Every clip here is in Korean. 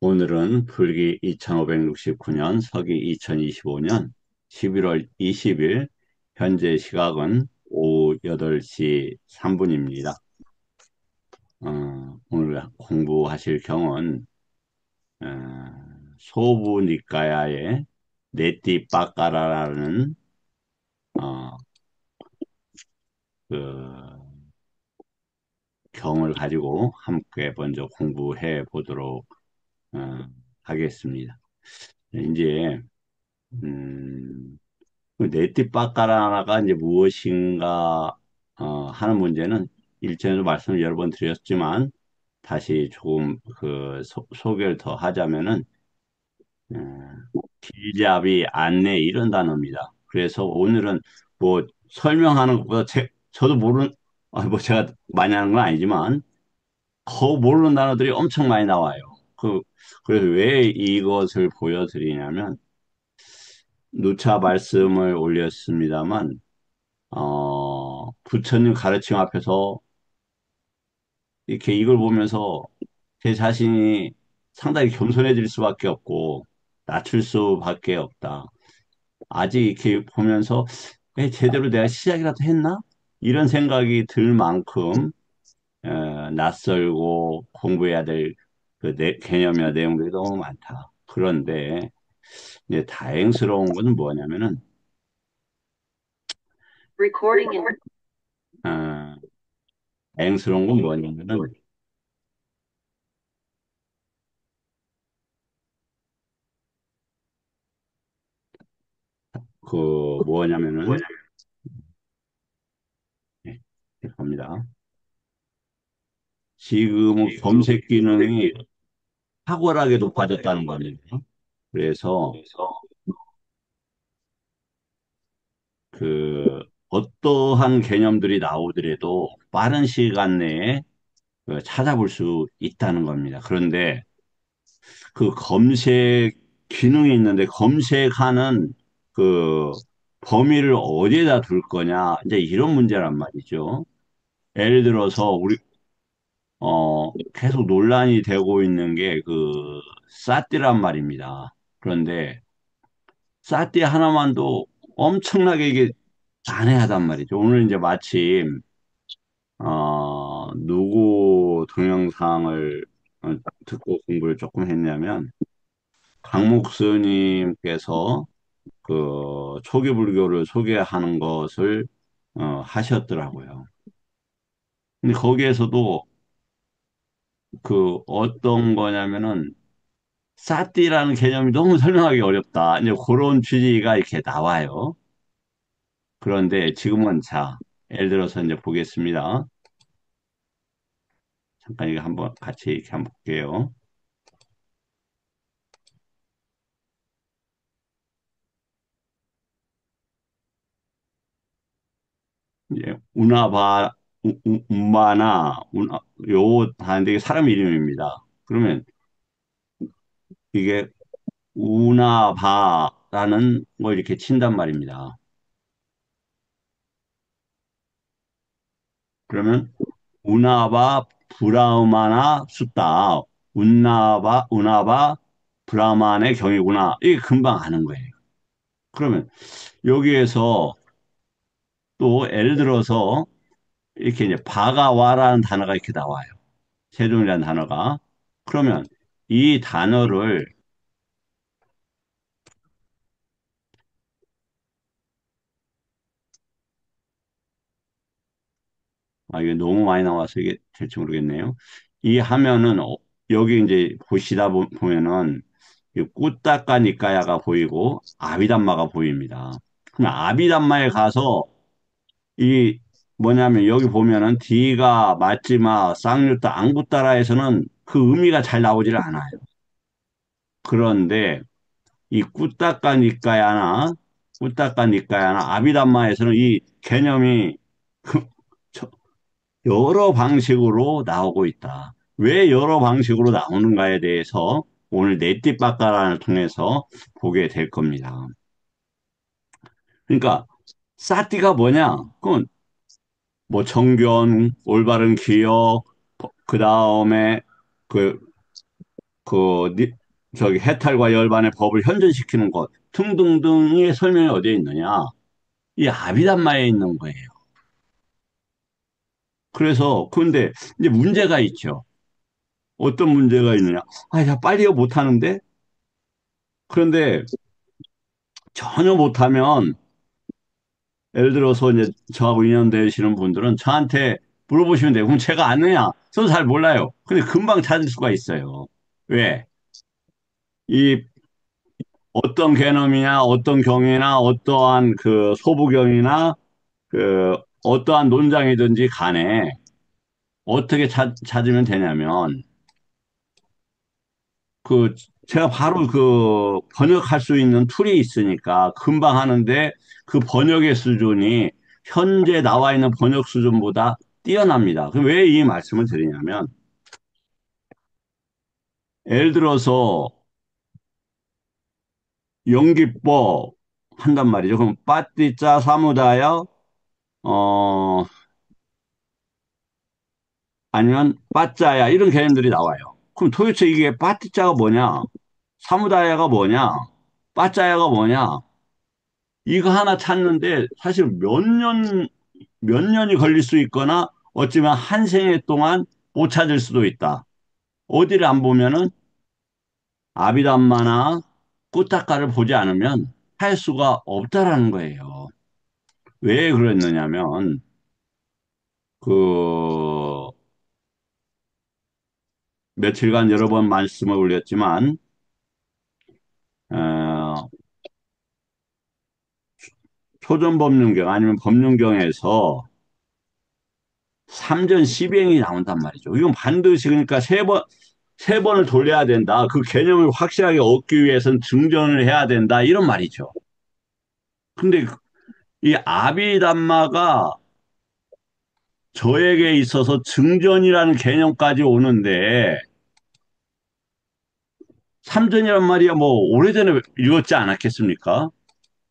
오늘은 불기 2569년, 서기 2025년 11월 20일, 현재 시각은 오후 8시 3분입니다. 오늘 공부하실 경은 어, 소부니까야의 네띠빠까라라는 어, 그 경을 가지고 함께 먼저 공부해 보도록 어, 하겠습니다. 이제 음, 네티빠까라가 이제 무엇인가 하는 문제는 일전에도 말씀을 여러 번 드렸지만 다시 조금 소개를 더 하자면은 길잡이 안내 이런 단어입니다. 그래서 오늘은 뭐 설명하는 것보다 저도 모르는 뭐 제가 많이 하는 건 아니지만 모르는 단어들이 엄청 많이 나와요. 그래서 왜 이것을 보여드리냐면 누차 말씀을 올렸습니다만 부처님 가르침 앞에서 이렇게 이걸 보면서 제 자신이 상당히 겸손해질 수밖에 없고 낮출 수밖에 없다. 아직 이렇게 보면서 제대로 내가 시작이라도 했나? 이런 생각이 들 만큼 낯설고 공부해야 될 개념이나 내용들이 너무 많다. 그런데 이제 다행스러운 것은 뭐냐면은 Recording in 어, 다행스러운 건 뭐냐면은 뭐냐면은 네, 갑니다. 지금은 검색 기능이 탁월하게 높아졌다는 겁니다. 그래서 어떠한 개념들이 나오더라도 빠른 시간 내에 찾아볼 수 있다는 겁니다. 그런데 그 검색 기능이 있는데 검색하는 그 범위를 어디에다 둘 거냐 이제 이런 문제란 말이죠. 예를 들어서 계속 논란이 되고 있는 게 사띠란 말입니다. 그런데 사띠 하나만도 엄청나게 이게 난해하단 말이죠. 오늘 이제 마침 누구 동영상을 듣고 공부를 조금 했냐면 강목 스님께서 초기 불교를 소개하는 것을 하셨더라고요. 근데 거기에서도 어떤 거냐면은 사띠라는 개념이 너무 설명하기 어렵다. 이제 그런 취지가 이렇게 나와요. 그런데 지금은 예를 들어서 이제 보겠습니다. 잠깐 이거 한번 같이 이렇게 한번 볼게요. 이제 운마나 요 하는데 이게 사람 이름입니다. 그러면 이게 우나바라는 걸 이렇게 친단 말입니다. 그러면 우나바 브라흐마나 숫다. 우나바 브라만의 경이구나. 이게 금방 아는 거예요. 그러면 여기에서 또 예를 들어서 이렇게 이제 바가와라는 단어가 이렇게 나와요. 세종이라는 단어가. 그러면 이 단어를 이게 너무 많이 나와서 이게 될지 모르겠네요. 이 하면은 여기 이제 보면은 이 꾸따까 니까야가 보이고 아비담마가 보입니다. 그럼 아비담마에 가서 이 뭐냐면 여기 보면은 D가 맞지마 쌍유따 앙구따라에서는 그 의미가 잘 나오질 않아요. 그런데 이 꾸따까 니까야나 아비담마에서는 이 개념이 그- 저- 여러 방식으로 나오고 있다. 왜 여러 방식으로 나오는가에 대해서 오늘 네띠빠까란을 통해서 보게 될 겁니다. 그러니까 사띠가 뭐냐? 그건 뭐 정견, 올바른 기억, 그 다음에 그 그, 저기 해탈과 열반의 법을 현존시키는 것 등등등의 설명이 어디에 있느냐? 이 아비담마에 있는 거예요. 그래서, 근데 이제 문제가 있죠. 어떤 문제가 있느냐? 아, 야, 빨리요 못하는데? 그런데 전혀 못하면, 예를 들어서 이제 저하고 인연되시는 분들은 저한테 물어보시면 돼요. 그럼 제가 아느냐? 저도 잘 몰라요. 근데 금방 찾을 수가 있어요. 왜? 이 어떤 개념이냐, 어떤 경이나, 어떠한 그 소부경이나, 그 어떠한 논장이든지 간에 어떻게 찾으면 되냐면, 그 제가 바로 그 번역할 수 있는 툴이 있으니까 금방 하는데 그 번역의 수준이 현재 나와 있는 번역 수준보다 뛰어납니다. 왜 이 말씀을 드리냐면, 예를 들어서 연기법 한단 말이죠. 그럼 빠띠짜 사무다여 어 아니면 빠짜야 이런 개념들이 나와요. 그럼 도대체 이게 빠띠짜가 뭐냐? 사무다야가 뭐냐? 빠짜야가 뭐냐? 이거 하나 찾는데 사실 몇 년이 걸릴 수 있거나 어쩌면 한 생애 동안 못 찾을 수도 있다. 어디를 안 보면은 아비담마나 꾸타카를 보지 않으면 할 수가 없다라는 거예요. 왜 그랬느냐면 그 며칠간 여러 번 말씀을 올렸지만 어, 초전법륜경 아니면 법륜경에서 삼전 시행이 나온단 말이죠. 이건 반드시 그러니까 세 번을 돌려야 된다. 그 개념을 확실하게 얻기 위해서는 증전을 해야 된다. 이런 말이죠. 근데 이 아비담마가 저에게 있어서 증전이라는 개념까지 오는데 삼전이란 말이야 뭐 오래전에 읽었지 않았겠습니까?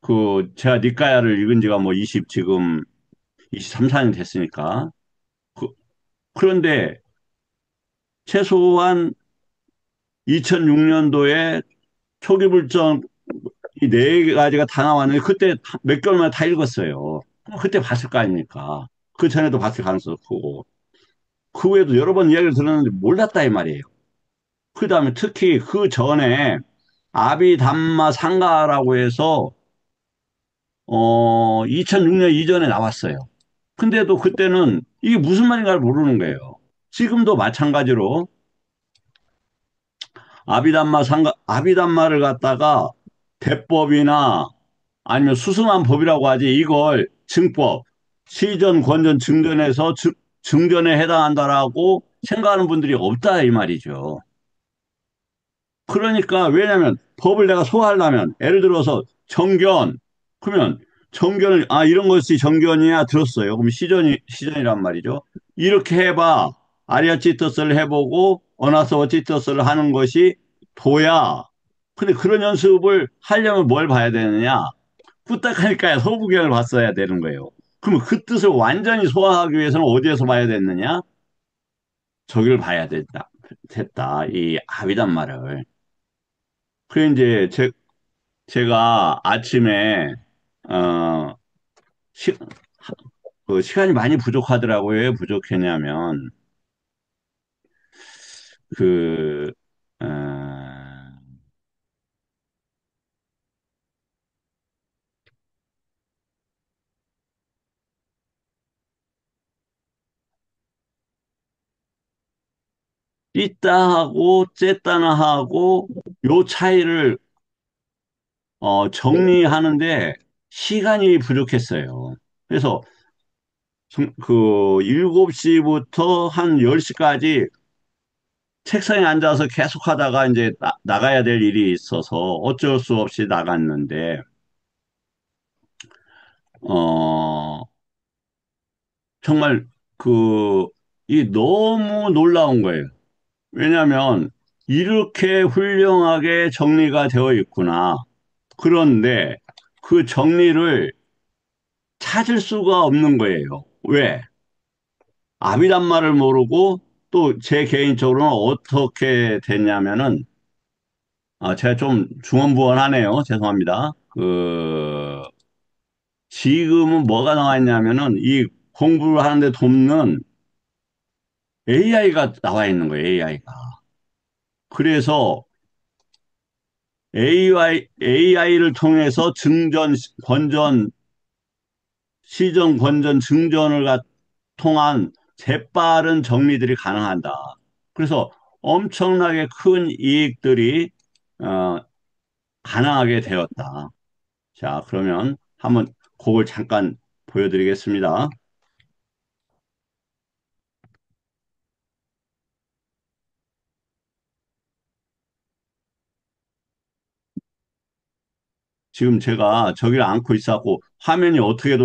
그 제가 니까야를 읽은 지가 뭐 20 지금 23, 4년 됐으니까. 그, 그런데 최소한 2006년도에 초기불전 이 네 가지가 다 나왔는데 그때 몇 개월 만에 다 읽었어요. 그때 봤을 거 아닙니까? 그 전에도 봤을 가능성이 크고. 그 외에도 여러 번 이야기를 들었는데 몰랐다 이 말이에요. 그 다음에 특히 그 전에 아비담마 상가라고 해서 2006년 이전에 나왔어요. 근데도 그때는 이게 무슨 말인가를 모르는 거예요. 지금도 마찬가지로 아비담마를 갖다가 대법이나 아니면 수승한 법이라고 하지 이걸 증법, 시전, 권전, 증전에서 증전에 해당한다라고 생각하는 분들이 없다 이 말이죠. 그러니까 왜냐하면 법을 내가 소화하려면 예를 들어서 정견 그러면 정견을 아 이런 것이 정견이야 들었어요. 그럼 시전이란 말이죠. 이렇게 해봐 아리아치토스를 해보고 어나서어치토스를 하는 것이 도야. 근데 그런 연습을 하려면 뭘 봐야 되느냐? 후딱하니까 소부경을 봤어야 되는 거예요. 그러면 그 뜻을 완전히 소화하기 위해서는 어디에서 봐야 됐느냐? 저기를 봐야 됐다. 이 아비담마를. 그래 이제 제가 아침에 어, 시, 그 시간이 많이 부족하더라고요. 왜 부족했냐면 그 어, 삐따하고 째따나하고 요 차이를 정리하는데 시간이 부족했어요. 그래서 그 7시부터 한 10시까지 책상에 앉아서 계속 하다가 이제 나가야 될 일이 있어서 어쩔 수 없이 나갔는데 어, 정말 이 너무 놀라운 거예요. 왜냐하면 이렇게 훌륭하게 정리가 되어 있구나. 그런데 그 정리를 찾을 수가 없는 거예요. 왜? 아비담마를 모르고 또 제 개인적으로는 어떻게 됐냐면은, 제가 좀 중언부언하네요. 죄송합니다. 지금은 뭐가 나와 있냐면은, 이 공부를 하는데 돕는 AI가 나와 있는 거예요, AI가. 그래서 AI를 통해서 권전, 시정, 권전, 증전을 통한 재빠른 정리들이 가능하다. 그래서 엄청나게 큰 이익들이 어, 가능하게 되었다. 자, 그러면 한번 그걸 잠깐 보여드리겠습니다. 지금 제가 저기를 안고 있었고 화면이 어떻게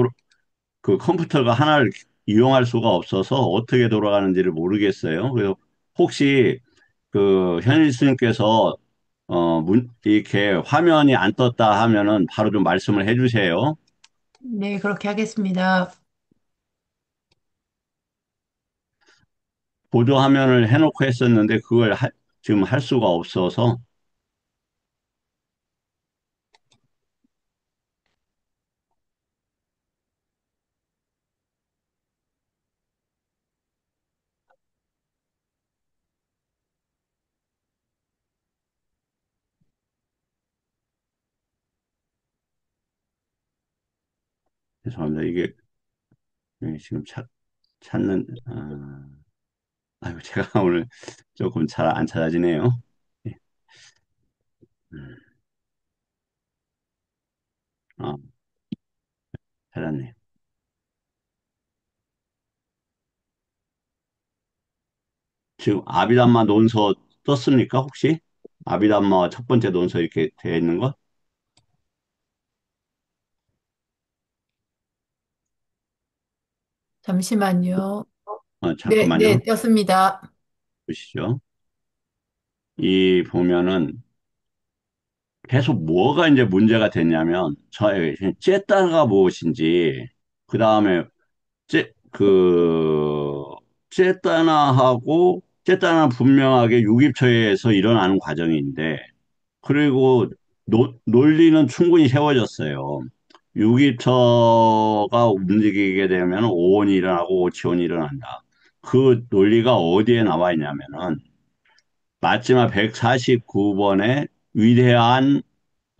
그 컴퓨터가 하나를 이용할 수가 없어서 어떻게 돌아가는지를 모르겠어요. 그래서 혹시 그 현일 스님께서 이렇게 화면이 안 떴다 하면은 바로 좀 말씀을 해주세요. 네, 그렇게 하겠습니다. 보조 화면을 해놓고 했었는데 지금 할 수가 없어서 죄송합니다. 이게 지금 찾는 아유 제가 오늘 조금 잘 안 찾아지네요. 예, 음, 아, 찾았네. 지금 아비담마 논서 떴습니까, 혹시? 아비담마 첫 번째 논서 이렇게 되어 있는 거? 잠시만요. 네, 잠깐만요. 네, 떴습니다. 보시죠. 이 보면은 계속 뭐가 이제 문제가 됐냐면, 저의 째따가 무엇인지, 그 다음에 째따나 분명하게 유깁초에서 일어나는 과정인데, 그리고 논리는 충분히 세워졌어요. 유기처가 움직이게 되면 오온이 일어나고 오치온이 일어난다. 그 논리가 어디에 나와 있냐면은 마지막 149번에 위대한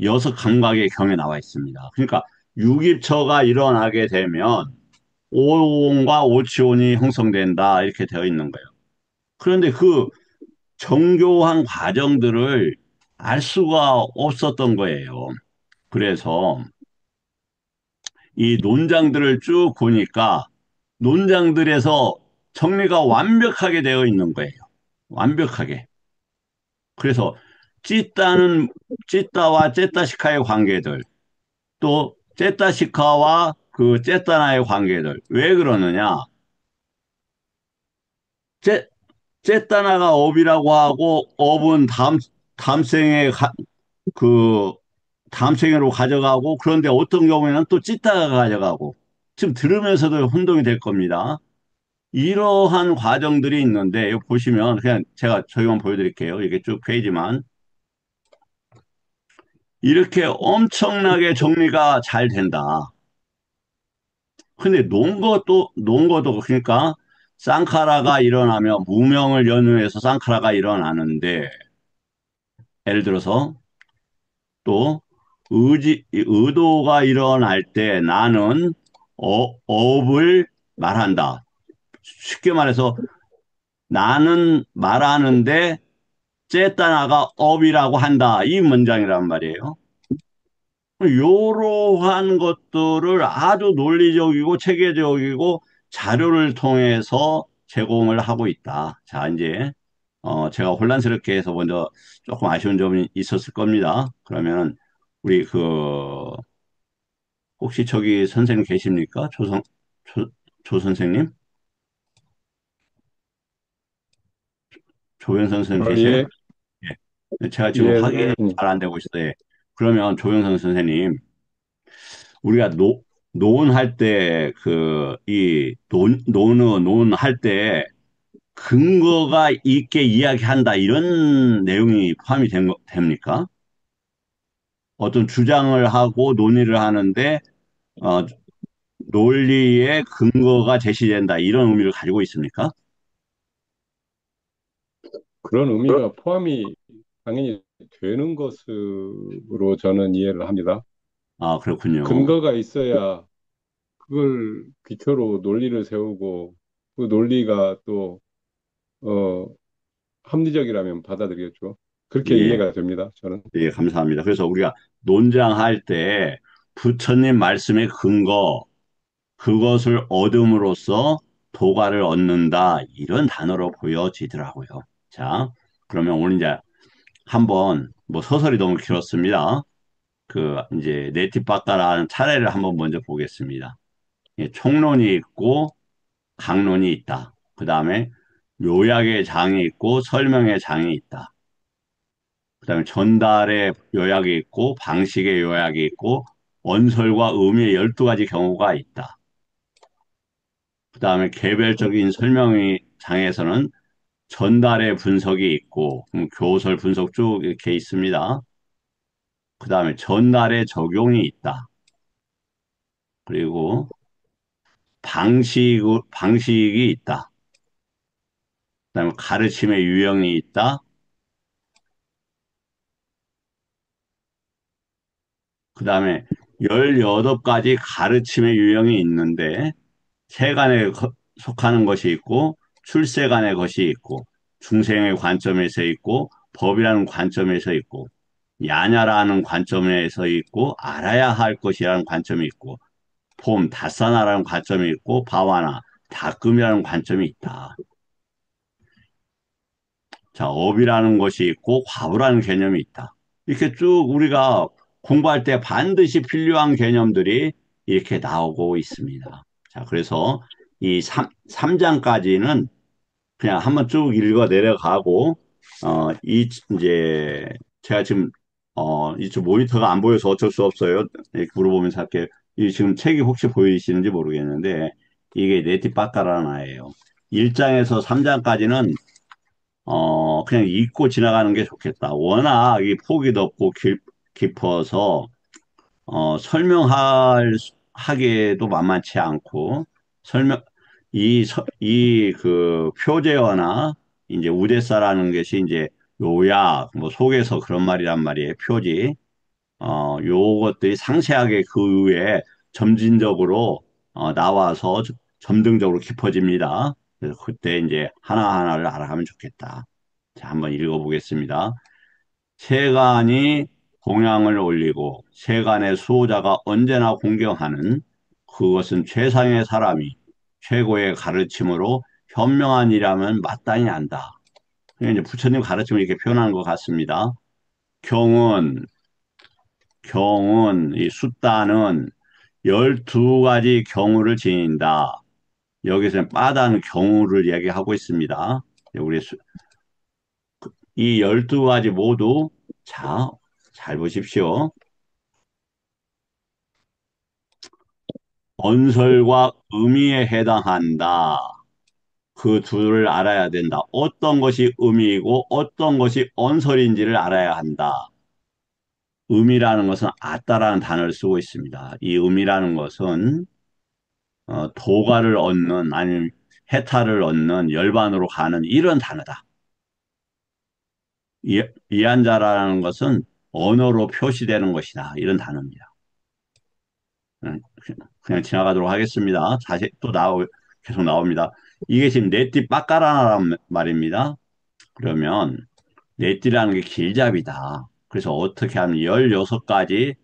여섯 감각의 경에 나와 있습니다. 그러니까 유기처가 일어나게 되면 오온과 오치온이 형성된다 이렇게 되어 있는 거예요. 그런데 그 정교한 과정들을 알 수가 없었던 거예요. 그래서 이 논장들을 쭉 보니까 논장들에서 정리가 완벽하게 되어 있는 거예요. 완벽하게. 그래서 찌따는 찌따와 째따시카의 관계들, 또 째따시카와 그 째따나의 관계들. 왜 그러느냐? 째, 째따나가 업이라고 하고 업은 그 다음 생으로 가져가고 그런데 어떤 경우에는 또 찌따가 가져가고 지금 들으면서도 혼동이 될 겁니다. 이러한 과정들이 있는데 여기 보시면 그냥 제가 저기만 보여드릴게요. 이게 쭉 페이지만 이렇게 엄청나게 정리가 잘 된다. 근데 논거도 그러니까 쌍카라가 일어나면 무명을 연유해서 쌍카라가 일어나는데 예를 들어서 또 의도가 일어날 때 나는 업을 말한다. 쉽게 말해서 나는 말하는데 째따나가 업이라고 한다. 이 문장이란 말이에요. 이러한 것들을 아주 논리적이고 체계적이고 자료를 통해서 제공을 하고 있다. 자, 이제 제가 혼란스럽게 해서 먼저 조금 아쉬운 점이 있었을 겁니다. 그러면 우리 혹시 저기 선생님 계십니까? 조, 조 선생님? 조영선 선생님 계세요? 예, 예. 제가 지금 예, 확인이 선생님. 잘 안 되고 있어요. 예. 그러면 조영선 선생님, 우리가 논할 때, 논할 때, 근거가 있게 이야기한다. 이런 내용이 포함이 됩니까? 어떤 주장을 하고 논의를 하는데, 어, 논리의 근거가 제시된다. 이런 의미를 가지고 있습니까? 그런 의미가 포함이 당연히 되는 것으로 저는 이해를 합니다. 아, 그렇군요. 근거가 있어야 그걸 기초로 논리를 세우고 그 논리가 또, 어, 합리적이라면 받아들이겠죠. 그렇게 예, 이해가 됩니다. 저는. 예, 감사합니다. 그래서 우리가 논장할 때 부처님 말씀의 근거, 그것을 얻음으로써 도가를 얻는다. 이런 단어로 보여지더라고요. 자, 그러면 오늘 이제 한번 뭐 서설이 너무 길었습니다. 그 이제 네티바까라는 차례를 한번 먼저 보겠습니다. 예, 총론이 있고 강론이 있다. 그 다음에 요약의 장이 있고 설명의 장이 있다. 그 다음에 전달의 요약이 있고 방식의 요약이 있고 언설과 의미의 12가지 경우가 있다. 그 다음에 개별적인 설명의 장에서는 전달의 분석이 있고 교설 분석 쭉 이렇게 있습니다. 그 다음에 전달의 적용이 있다. 그리고 방식이 있다. 그다음에 가르침의 유형이 있다. 그다음에 18가지 가르침의 유형이 있는데 세간에 속하는 것이 있고 출세간의 것이 있고 중생의 관점에서 있고 법이라는 관점에서 있고 야냐라는 관점에서 있고 알아야 할 것이라는 관점이 있고 폼, 다사나라는 관점이 있고 바와나, 다금이라는 관점이 있다. 자, 업이라는 것이 있고 과부라는 개념이 있다. 이렇게 쭉 우리가 공부할 때 반드시 필요한 개념들이 이렇게 나오고 있습니다. 자, 그래서 이 삼장까지는 그냥 한번 쭉 읽어 내려가고, 이제 제가 지금, 이쪽 모니터가 안 보여서 어쩔 수 없어요. 이렇게 물어보면서 할게요. 이 지금 책이 혹시 보이시는지 모르겠는데, 이게 네티빠까라는 아예요. 1장에서 3장까지는 그냥 읽고 지나가는 게 좋겠다. 워낙 이 폭이 넓고 깊어서, 하기에도 만만치 않고, 설명, 그 표제어나, 이제 우대사라는 것이 이제 요약, 뭐 속에서 그런 말이란 말이에요. 표지. 요것들이 상세하게 그 위에 점진적으로, 나와서 점등적으로 깊어집니다. 그래서 그때 이제 하나하나를 알아가면 좋겠다. 자, 한번 읽어보겠습니다. 세간이 공양을 올리고 세간의 수호자가 언제나 공경하는 그것은 최상의 사람이 최고의 가르침으로 현명한 일이라면 마땅히 안다. 이제 부처님 가르침을 이렇게 표현한 것 같습니다. 경은, 이 숫다는 12가지 경우를 지닌다. 여기서는 빠다는 경우를 이야기하고 있습니다. 우리 이 12가지 모두 자, 잘 보십시오. 언설과 의미에 해당한다. 그 둘을 알아야 된다. 어떤 것이 의미이고 어떤 것이 언설인지를 알아야 한다. 의미라는 것은 아따라는 단어를 쓰고 있습니다. 이 의미라는 것은 도가를 얻는 아니면 해탈을 얻는 열반으로 가는 이런 단어다. 이한자라는 것은 언어로 표시되는 것이다. 이런 단어입니다. 그냥, 그냥 지나가도록 하겠습니다. 다시 또 계속 나옵니다. 이게 지금 네띠 빠까라란 말입니다. 그러면 네띠라는 게 길잡이다. 그래서 어떻게 하면 16가지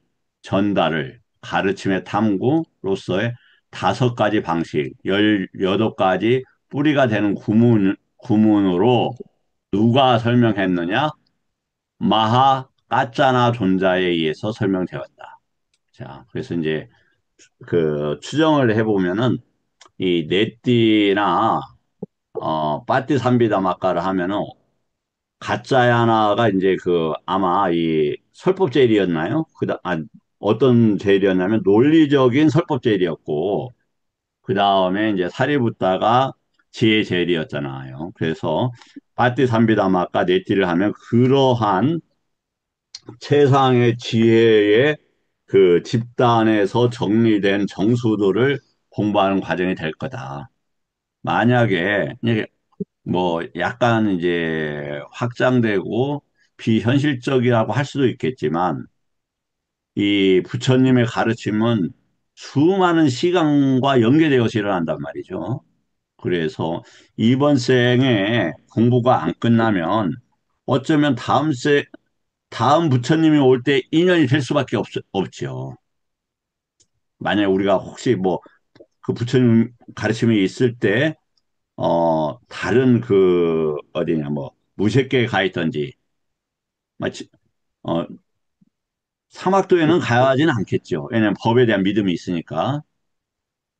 전달을 가르침의 탐구로서의 5가지 방식, 18가지 뿌리가 되는 구문으로 누가 설명했느냐? 마하 까짜나 존자에 의해서 설명되었다. 자, 그래서 이제 그 추정을 해보면은 이 네띠나 빠띠삼비다마까를 하면은 가짜야나가 이제 그 아마 이 설법 제일이었나요? 어떤 제일이었냐면 논리적인 설법 제일이었고 그 다음에 이제 사리붓다가 지혜제일이었잖아요. 그래서 빠띠삼비다마까 네티를 하면 그러한 최상의 지혜의 그 집단에서 정리된 정수들을 공부하는 과정이 될 거다. 만약에 이게 뭐 약간 이제 확장되고 비현실적이라고 할 수도 있겠지만 이 부처님의 가르침은 수많은 시간과 연계되어서 일어난단 말이죠. 그래서 이번 생에 공부가 안 끝나면 어쩌면 다음 부처님이 올 때 인연이 될 수밖에 없죠. 만약에 우리가 혹시 뭐 그 부처님 가르침이 있을 때, 다른 그, 어디냐, 뭐, 무색계에 가 있던지, 마치, 어, 사막도에는 가야지는 않겠죠. 왜냐면 법에 대한 믿음이 있으니까.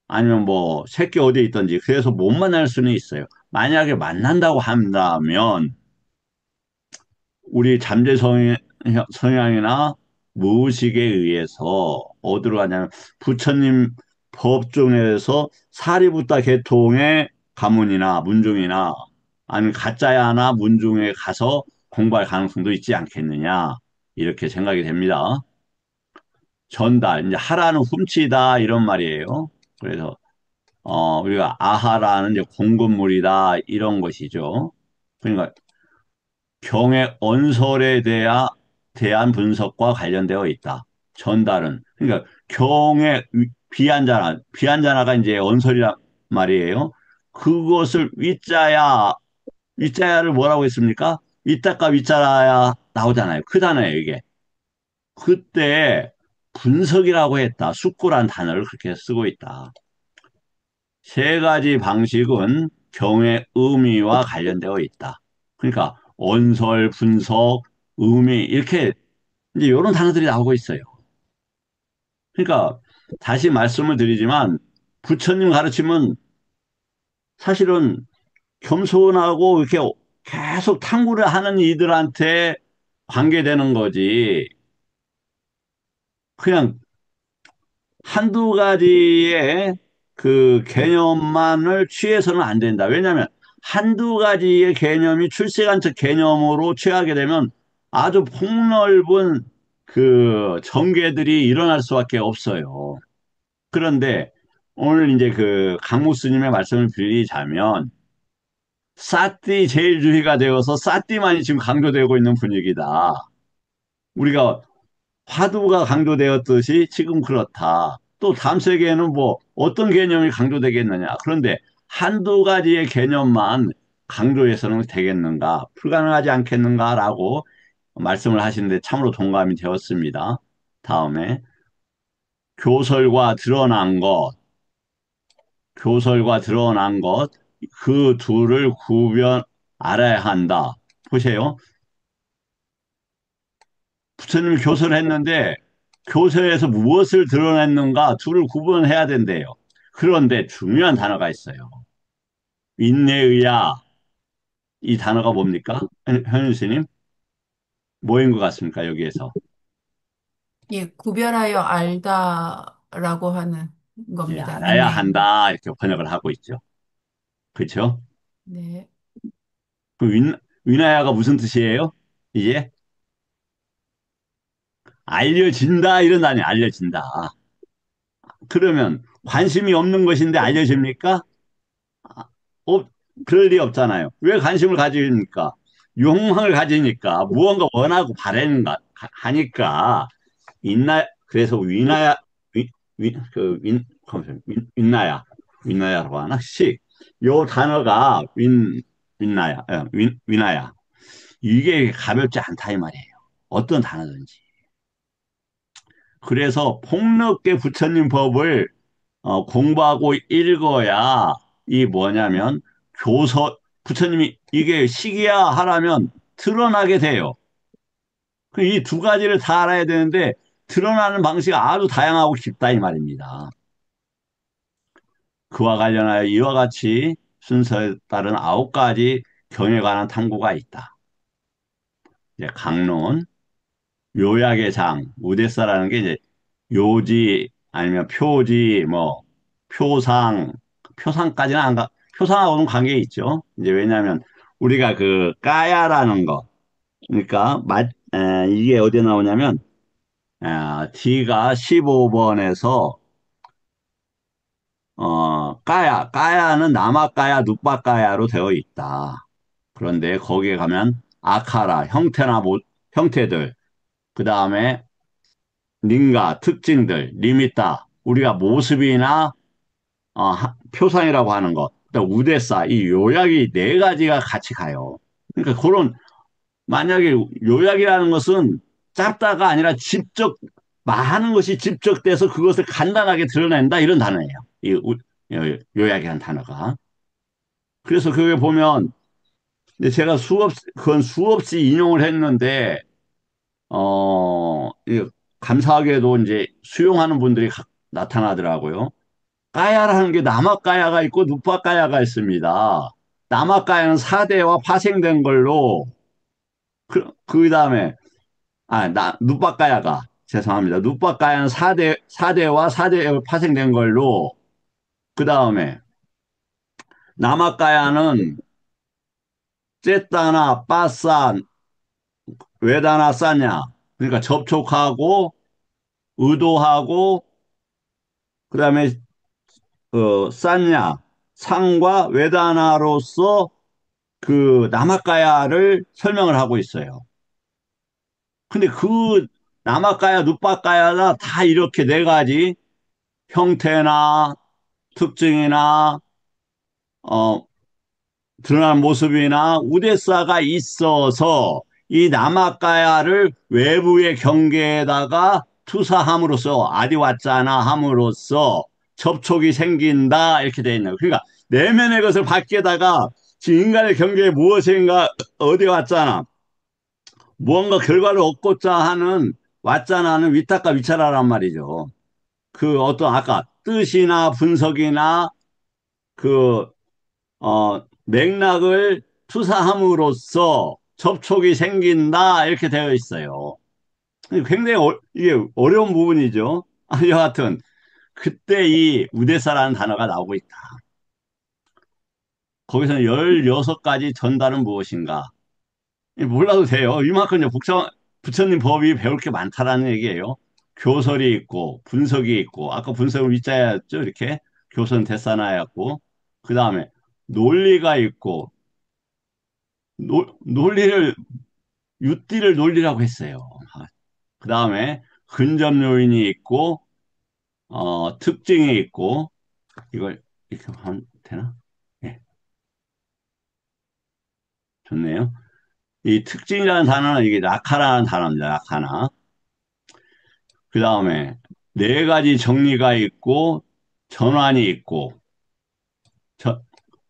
아니면 뭐, 새끼 어디에 있던지. 그래서 못 만날 수는 있어요. 만약에 만난다고 한다면, 우리 잠재 성향이나 무의식에 의해서 어디로 가냐면 부처님 법중에서 사리부타 계통의 가문이나 문중이나 아니면 가짜야나 문중에 가서 공부할 가능성도 있지 않겠느냐 이렇게 생각이 됩니다. 전달 이제 하라는 훔치다 이런 말이에요. 그래서 우리가 아하라는 이제 공급물이다 이런 것이죠. 그러니까 경의 언설에 대한 분석과 관련되어 있다. 전달은. 그러니까 경의 비한자나가 이제 언설이란 말이에요. 그것을 위자야를 뭐라고 했습니까? 위자가 위자야 나오잖아요. 그 단어예요, 이게. 그때 분석이라고 했다. 숙고란 단어를 그렇게 쓰고 있다. 세 가지 방식은 경의 의미와 관련되어 있다. 그러니까 언설, 분석, 의미 이렇게 이제 이런 단어들이 나오고 있어요. 그러니까 다시 말씀을 드리지만 부처님 가르침은 사실은 겸손하고 이렇게 계속 탐구를 하는 이들한테 관계되는 거지. 그냥 한두 가지의 그 개념만을 취해서는 안 된다. 왜냐하면 한두 가지의 개념이 출세간척 개념으로 취하게 되면 아주 폭넓은 그 전개들이 일어날 수밖에 없어요. 그런데 오늘 이제 그 강무 스님의 말씀을 빌리자면 사띠 제일주의가 되어서 사띠만이 지금 강조되고 있는 분위기다. 우리가 화두가 강조되었듯이 지금 그렇다. 또 다음 세계에는 뭐 어떤 개념이 강조되겠느냐. 그런데 한두 가지의 개념만 강조해서는 되겠는가? 불가능하지 않겠는가라고 말씀을 하시는데 참으로 동감이 되었습니다. 다음에 교설과 드러난 것, 교설과 드러난 것, 그 둘을 구별 알아야 한다. 보세요. 부처님이 교설을 했는데 교설에서 무엇을 드러냈는가 둘을 구분해야 된대요. 그런데 중요한 단어가 있어요. 인내의야. 이 단어가 뭡니까? 현윤 스님? 뭐인 것 같습니까? 여기에서. 예, 구별하여 알다라고 하는 예, 겁니다. 알아야 인내입니다. 한다. 이렇게 번역을 하고 있죠. 그렇죠? 네. 그 위나야가 무슨 뜻이에요? 이게 알려진다 이런 단위 알려진다. 그러면 관심이 없는 것인데 알려집니까? 어, 그럴 리 없잖아요. 왜 관심을 가집니까? 욕망을 가지니까 무언가 원하고 바라는가 하니까 그래서 위나야 윈나야 윈나야라고 하나 요 단어가 윈나야 위나야 이게 가볍지 않다 이 말이에요. 어떤 단어든지. 그래서 폭넓게 부처님 법을 공부하고 읽어야 이 뭐냐면 부처님이 이게 시기야 하라면 드러나게 돼요. 이 두 가지를 다 알아야 되는데 드러나는 방식이 아주 다양하고 깊다 이 말입니다. 그와 관련하여 이와 같이 순서에 따른 9가지 경에 관한 탐구가 있다. 이제 강론, 요약의 장, 우대사라는 게 이제 요지 아니면 표지, 뭐 표상까지는 안 가, 표상하고는 관계 있죠. 이제 왜냐하면 우리가 그 까야라는 거, 그러니까 이게 어디에 나오냐면 D가 15번에서 까야는 남아까야, 눕바까야로 되어 있다. 그런데 거기에 가면 아카라, 형태들, 그 다음에 닌가, 특징들, 리미타, 우리가 모습이나 표상이라고 하는 것, 그다음 우대사, 이 요약이 네 가지가 같이 가요. 그러니까 그런 만약에 요약이라는 것은 짧다가 아니라 직접 많은 것이 집적돼서 그것을 간단하게 드러낸다 이런 단어예요. 요약이라는 단어가. 그래서 그게 보면 근데 제가 그건 수없이 인용을 했는데 감사하게도 이제 수용하는 분들이 나타나더라고요. 까야라는 게 남아까야가 있고 누파까야가 있습니다. 남아까야는 사대와 파생된 걸로 그 다음에 누빠까야가 죄송합니다. 누빠까야는 사대와 사대에 파생된 걸로 그 다음에 남아까야는 쨌다나 빠싸 외다나 싸냐 그러니까 접촉하고 의도하고 그 다음에 싸냐 상과 외다나로서 그 남아까야를 설명을 하고 있어요. 근데 그 남아까야, 누빠까야가 다 이렇게 네 가지 형태나 특징이나 어, 드러난 모습이나 우대사가 있어서 이 남아까야를 외부의 경계에다가 투사함으로써 아디왔자나 함으로써 접촉이 생긴다 이렇게 되어 있네요. 그러니까 내면의 것을 밖에다가 지금 인간의 경계에 무엇인가 어디 왔잖아. 무언가 결과를 얻고자 하는 왔잖아는 위탁과 위차라란 말이죠. 그 어떤 아까 뜻이나 분석이나 그 맥락을 투사함으로써 접촉이 생긴다 이렇게 되어 있어요. 굉장히 이게 어려운 부분이죠. 여하튼 그때 이 우대사라는 단어가 나오고 있다. 거기서는 16가지 전달은 무엇인가? 몰라도 돼요. 이만큼 이제 부처님 법이 배울 게 많다라는 얘기예요. 교설이 있고 분석이 있고 아까 분석은 위자였죠. 이렇게 교선 대사나였고 그 다음에 논리가 있고 논리를 유띠를 논리라고 했어요. 그 다음에 근접 요인이 있고 특징이 있고 이걸 이렇게 하면 되나? 네, 좋네요. 이 특징이라는 단어는 이게 낙하라는 단어입니다. 낙하나. 그 다음에 네 가지 정리가 있고 전환이 있고 저-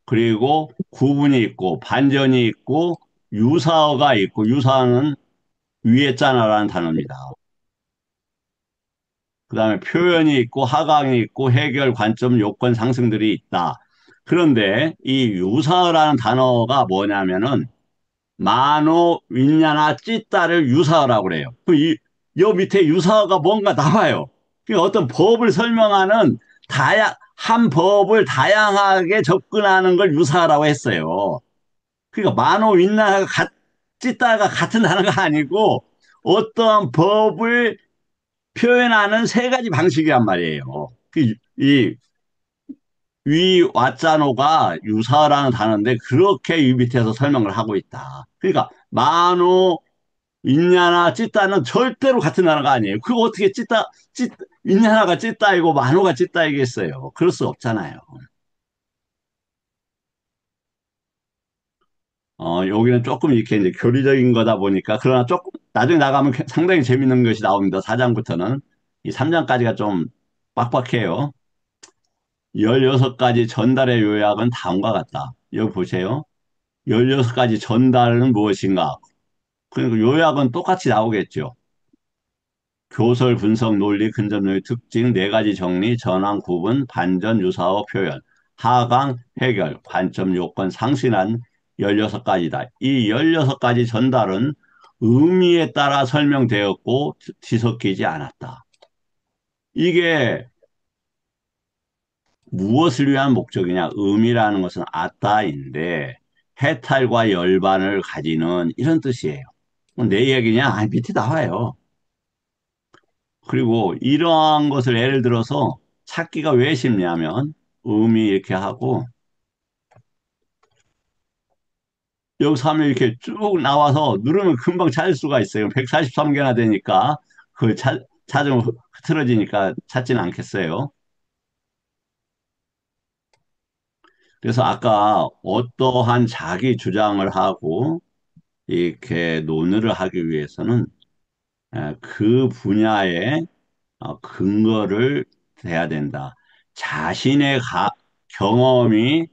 그리고 구분이 있고 반전이 있고 유사어가 있고 유사어는 위에 자나라는 단어입니다. 그 다음에 표현이 있고 하강이 있고 해결 관점 요건 상승들이 있다. 그런데 이 유사어라는 단어가 뭐냐면은 마노 윈냐나 찌따를 유사어라고 그래요. 요 밑에 유사어가 뭔가 나와요. 그러니까 어떤 법을 설명하는 한 법을 다양하게 접근하는 걸 유사어라고 했어요. 그러니까 마노 윈냐나가 찌따가 같은 단어가 아니고 어떤 법을 표현하는 세 가지 방식이란 말이에요. 이 위와짜노가 유사라는 단어인데 그렇게 이 밑에서 설명을 하고 있다. 그러니까 마노, 윈냐나, 찌따는 절대로 같은 단어가 아니에요. 그거 어떻게 윈냐나가 찌따이고 마노가 찌따이겠어요. 그럴 수 없잖아요. 여기는 조금 이렇게 이제 교리적인 거다 보니까 그러나 조금 나중에 나가면 상당히 재밌는 것이 나옵니다. 4장부터는 이 3장까지가 좀 빡빡해요. 16가지 전달의 요약은 다음과 같다. 여기 보세요. 16가지 전달은 무엇인가? 그러니까 요약은 똑같이 나오겠죠. 교설, 분석, 논리, 근접 요의 특징, 네 가지 정리, 전환, 구분, 반전, 유사어, 표현, 하강, 해결, 관점, 요건, 상신한 16가지다. 이 16가지 전달은 의미에 따라 설명되었고 뒤섞이지 않았다. 이게 무엇을 위한 목적이냐? 의미라는 것은 아따인데 해탈과 열반을 가지는 이런 뜻이에요. 내 얘기냐? 아니, 밑에 나와요. 그리고 이러한 것을 예를 들어서 찾기가 왜 쉽냐면 의미 이렇게 하고 여기서 하면 이렇게 쭉 나와서 누르면 금방 찾을 수가 있어요. 143개나 되니까 그걸 찾으면 흐트러지니까 찾지는 않겠어요. 그래서 아까 어떠한 자기 주장을 하고 이렇게 논의를 하기 위해서는 그 분야의 근거를 대야 된다. 자신의 경험이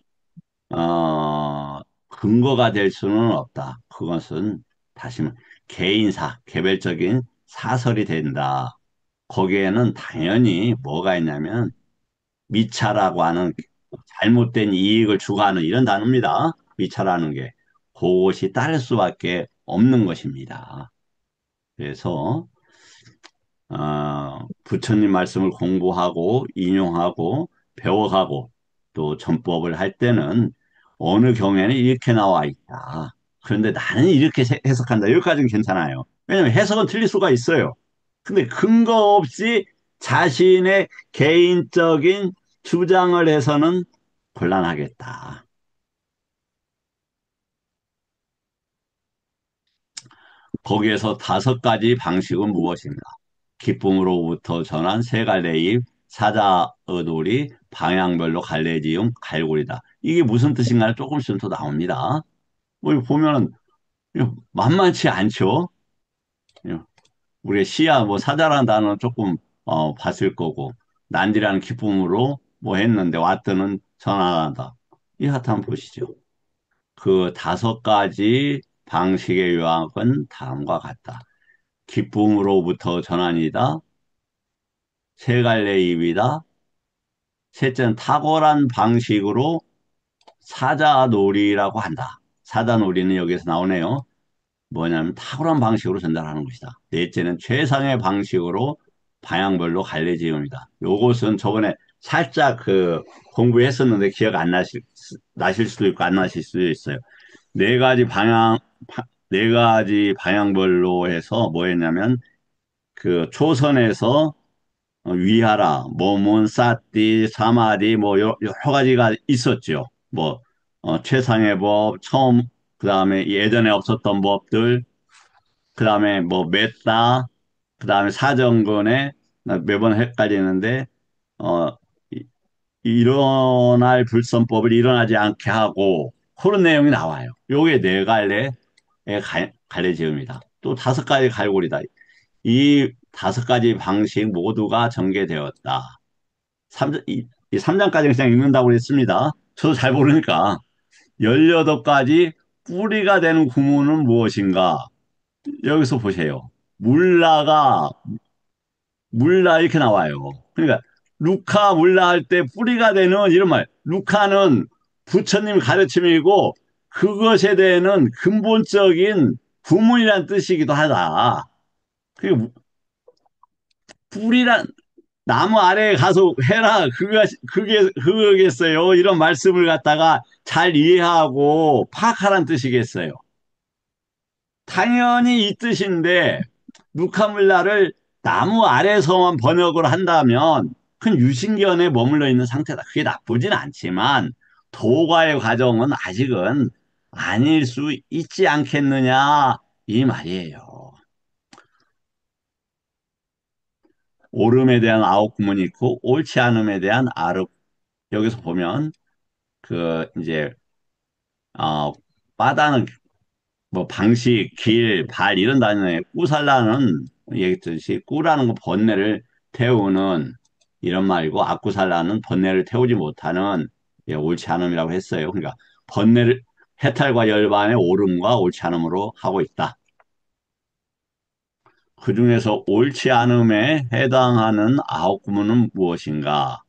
근거가 될 수는 없다. 그것은 다시 말해 개인사, 개별적인 사설이 된다. 거기에는 당연히 뭐가 있냐면 미차라고 하는 잘못된 이익을 추구하는 이런 단어입니다. 미차라는 게 그것이 따를 수밖에 없는 것입니다. 그래서 부처님 말씀을 공부하고 인용하고 배워가고 또 전법을 할 때는 어느 경에는 이렇게 나와 있다. 그런데 나는 이렇게 해석한다. 여기까지는 괜찮아요. 왜냐면 해석은 틀릴 수가 있어요. 근데 근거 없이 자신의 개인적인 주장을 해서는 곤란하겠다. 거기에서 다섯 가지 방식은 무엇인가? 기쁨으로부터 전한 세 갈래입, 사자의돌이, 방향별로 갈래지음, 갈고리다. 이게 무슨 뜻인가를 조금씩 더 나옵니다. 뭐 보면은 만만치 않죠? 우리 시야 뭐 사자라는 단어는 조금 봤을 거고 난디라는 기쁨으로 뭐 했는데 왔더는 전환한다. 이 하트 한번 보시죠. 그 다섯 가지 방식의 요약은 다음과 같다. 기쁨으로부터 전환이다. 세 갈래 입이다. 셋째는 탁월한 방식으로 사자놀이라고 한다. 사자놀이는 여기서 나오네요. 뭐냐면 탁월한 방식으로 전달하는 것이다. 넷째는 최상의 방식으로 방향별로 갈래지음이다. 요것은 저번에 살짝 공부했었는데 기억 안 나실 수도 있고 안 나실 수도 있어요. 네 가지 네 가지 방향별로 해서 뭐였냐면 초선에서 위하라, 몸은 싸띠, 사마디, 뭐, 여러 가지가 있었죠. 뭐, 최상의 법, 그 다음에 예전에 없었던 법들, 그 다음에 뭐, 맺다, 그 다음에 사정근에, 나 매번 헷갈리는데, 어, 이- 일어날 불선법을 일어나지 않게 하고, 그런 내용이 나와요. 요게 네 갈래의 갈래지음이다. 또 다섯 가지 갈고리다. 이 다섯 가지 방식 모두가 전개되었다. 3장까지 그냥 읽는다고 했습니다. 저도 잘 모르니까. 18가지 뿌리가 되는 구문은 무엇인가? 여기서 보세요. 물라가, 물라 이렇게 나와요. 그러니까, 루카 물라 할 때 뿌리가 되는 이런 말. 루카는 부처님 가르침이고, 그것에 대한 근본적인 구문이란 뜻이기도 하다. 그게 뿌리란, 나무 아래에 가서 해라. 그거겠어요. 이런 말씀을 갖다가 잘 이해하고 파악하라는 뜻이겠어요. 당연히 이 뜻인데, 누카물라를 나무 아래에서만 번역을 한다면, 큰 유신견에 머물러 있는 상태다. 그게 나쁘진 않지만, 도과의 과정은 아직은 아닐 수 있지 않겠느냐, 이 말이에요. 옳음에 대한 아홉 구문이 있고, 옳지 않음에 대한 여기서 보면, 이제, 빠다는 뭐 방식, 길, 발 이런 단어에 꾸살라는 얘기했듯이 꾸라는 건 번뇌를 태우는 이런 말이고 악꾸살라는 번뇌를 태우지 못하는 옳지 않음이라고 했어요. 그러니까 번뇌를 해탈과 열반의 옳음과 옳지 않음으로 하고 있다. 그중에서 옳지 않음에 해당하는 아홉 구문은 무엇인가?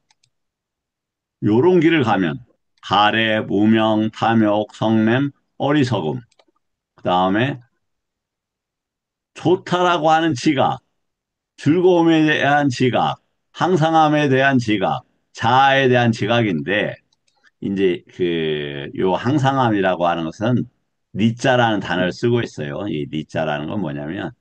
요런 길을 가면 가래, 무명, 탐욕, 성냄, 어리석음 그 다음에 좋다라고 하는 지각 즐거움에 대한 지각, 항상함에 대한 지각, 자아에 대한 지각인데, 이제 요 항상함이라고 하는 것은 니자라는 단어를 쓰고 있어요. 이 니자라는 건 뭐냐면,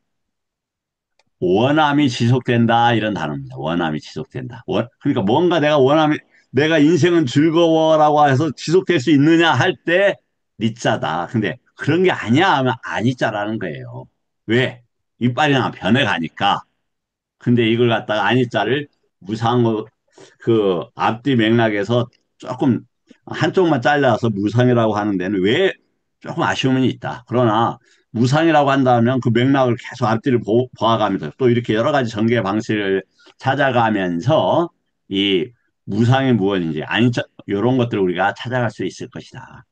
원함이 지속된다 이런 단어입니다. 원함이 지속된다. 그러니까 뭔가 내가 인생은 즐거워라고 해서 지속될 수 있느냐 할 때 니자다. 근데 그런 게 아니야 하면 아니자라는 거예요. 왜? 이빨이나 변해가니까. 근데 이걸 갖다가 아니자를 무상으로 그 앞뒤 맥락에서 조금 한쪽만 잘라서 무상이라고 하는 데는 왜 조금 아쉬움이 있다. 그러나 무상이라고 한다면 그 맥락을 계속 앞뒤를 보아가면서 또 이렇게 여러 가지 전개 방식을 찾아가면서 이 무상이 무엇인지 아니자 이런 것들을 우리가 찾아갈 수 있을 것이다.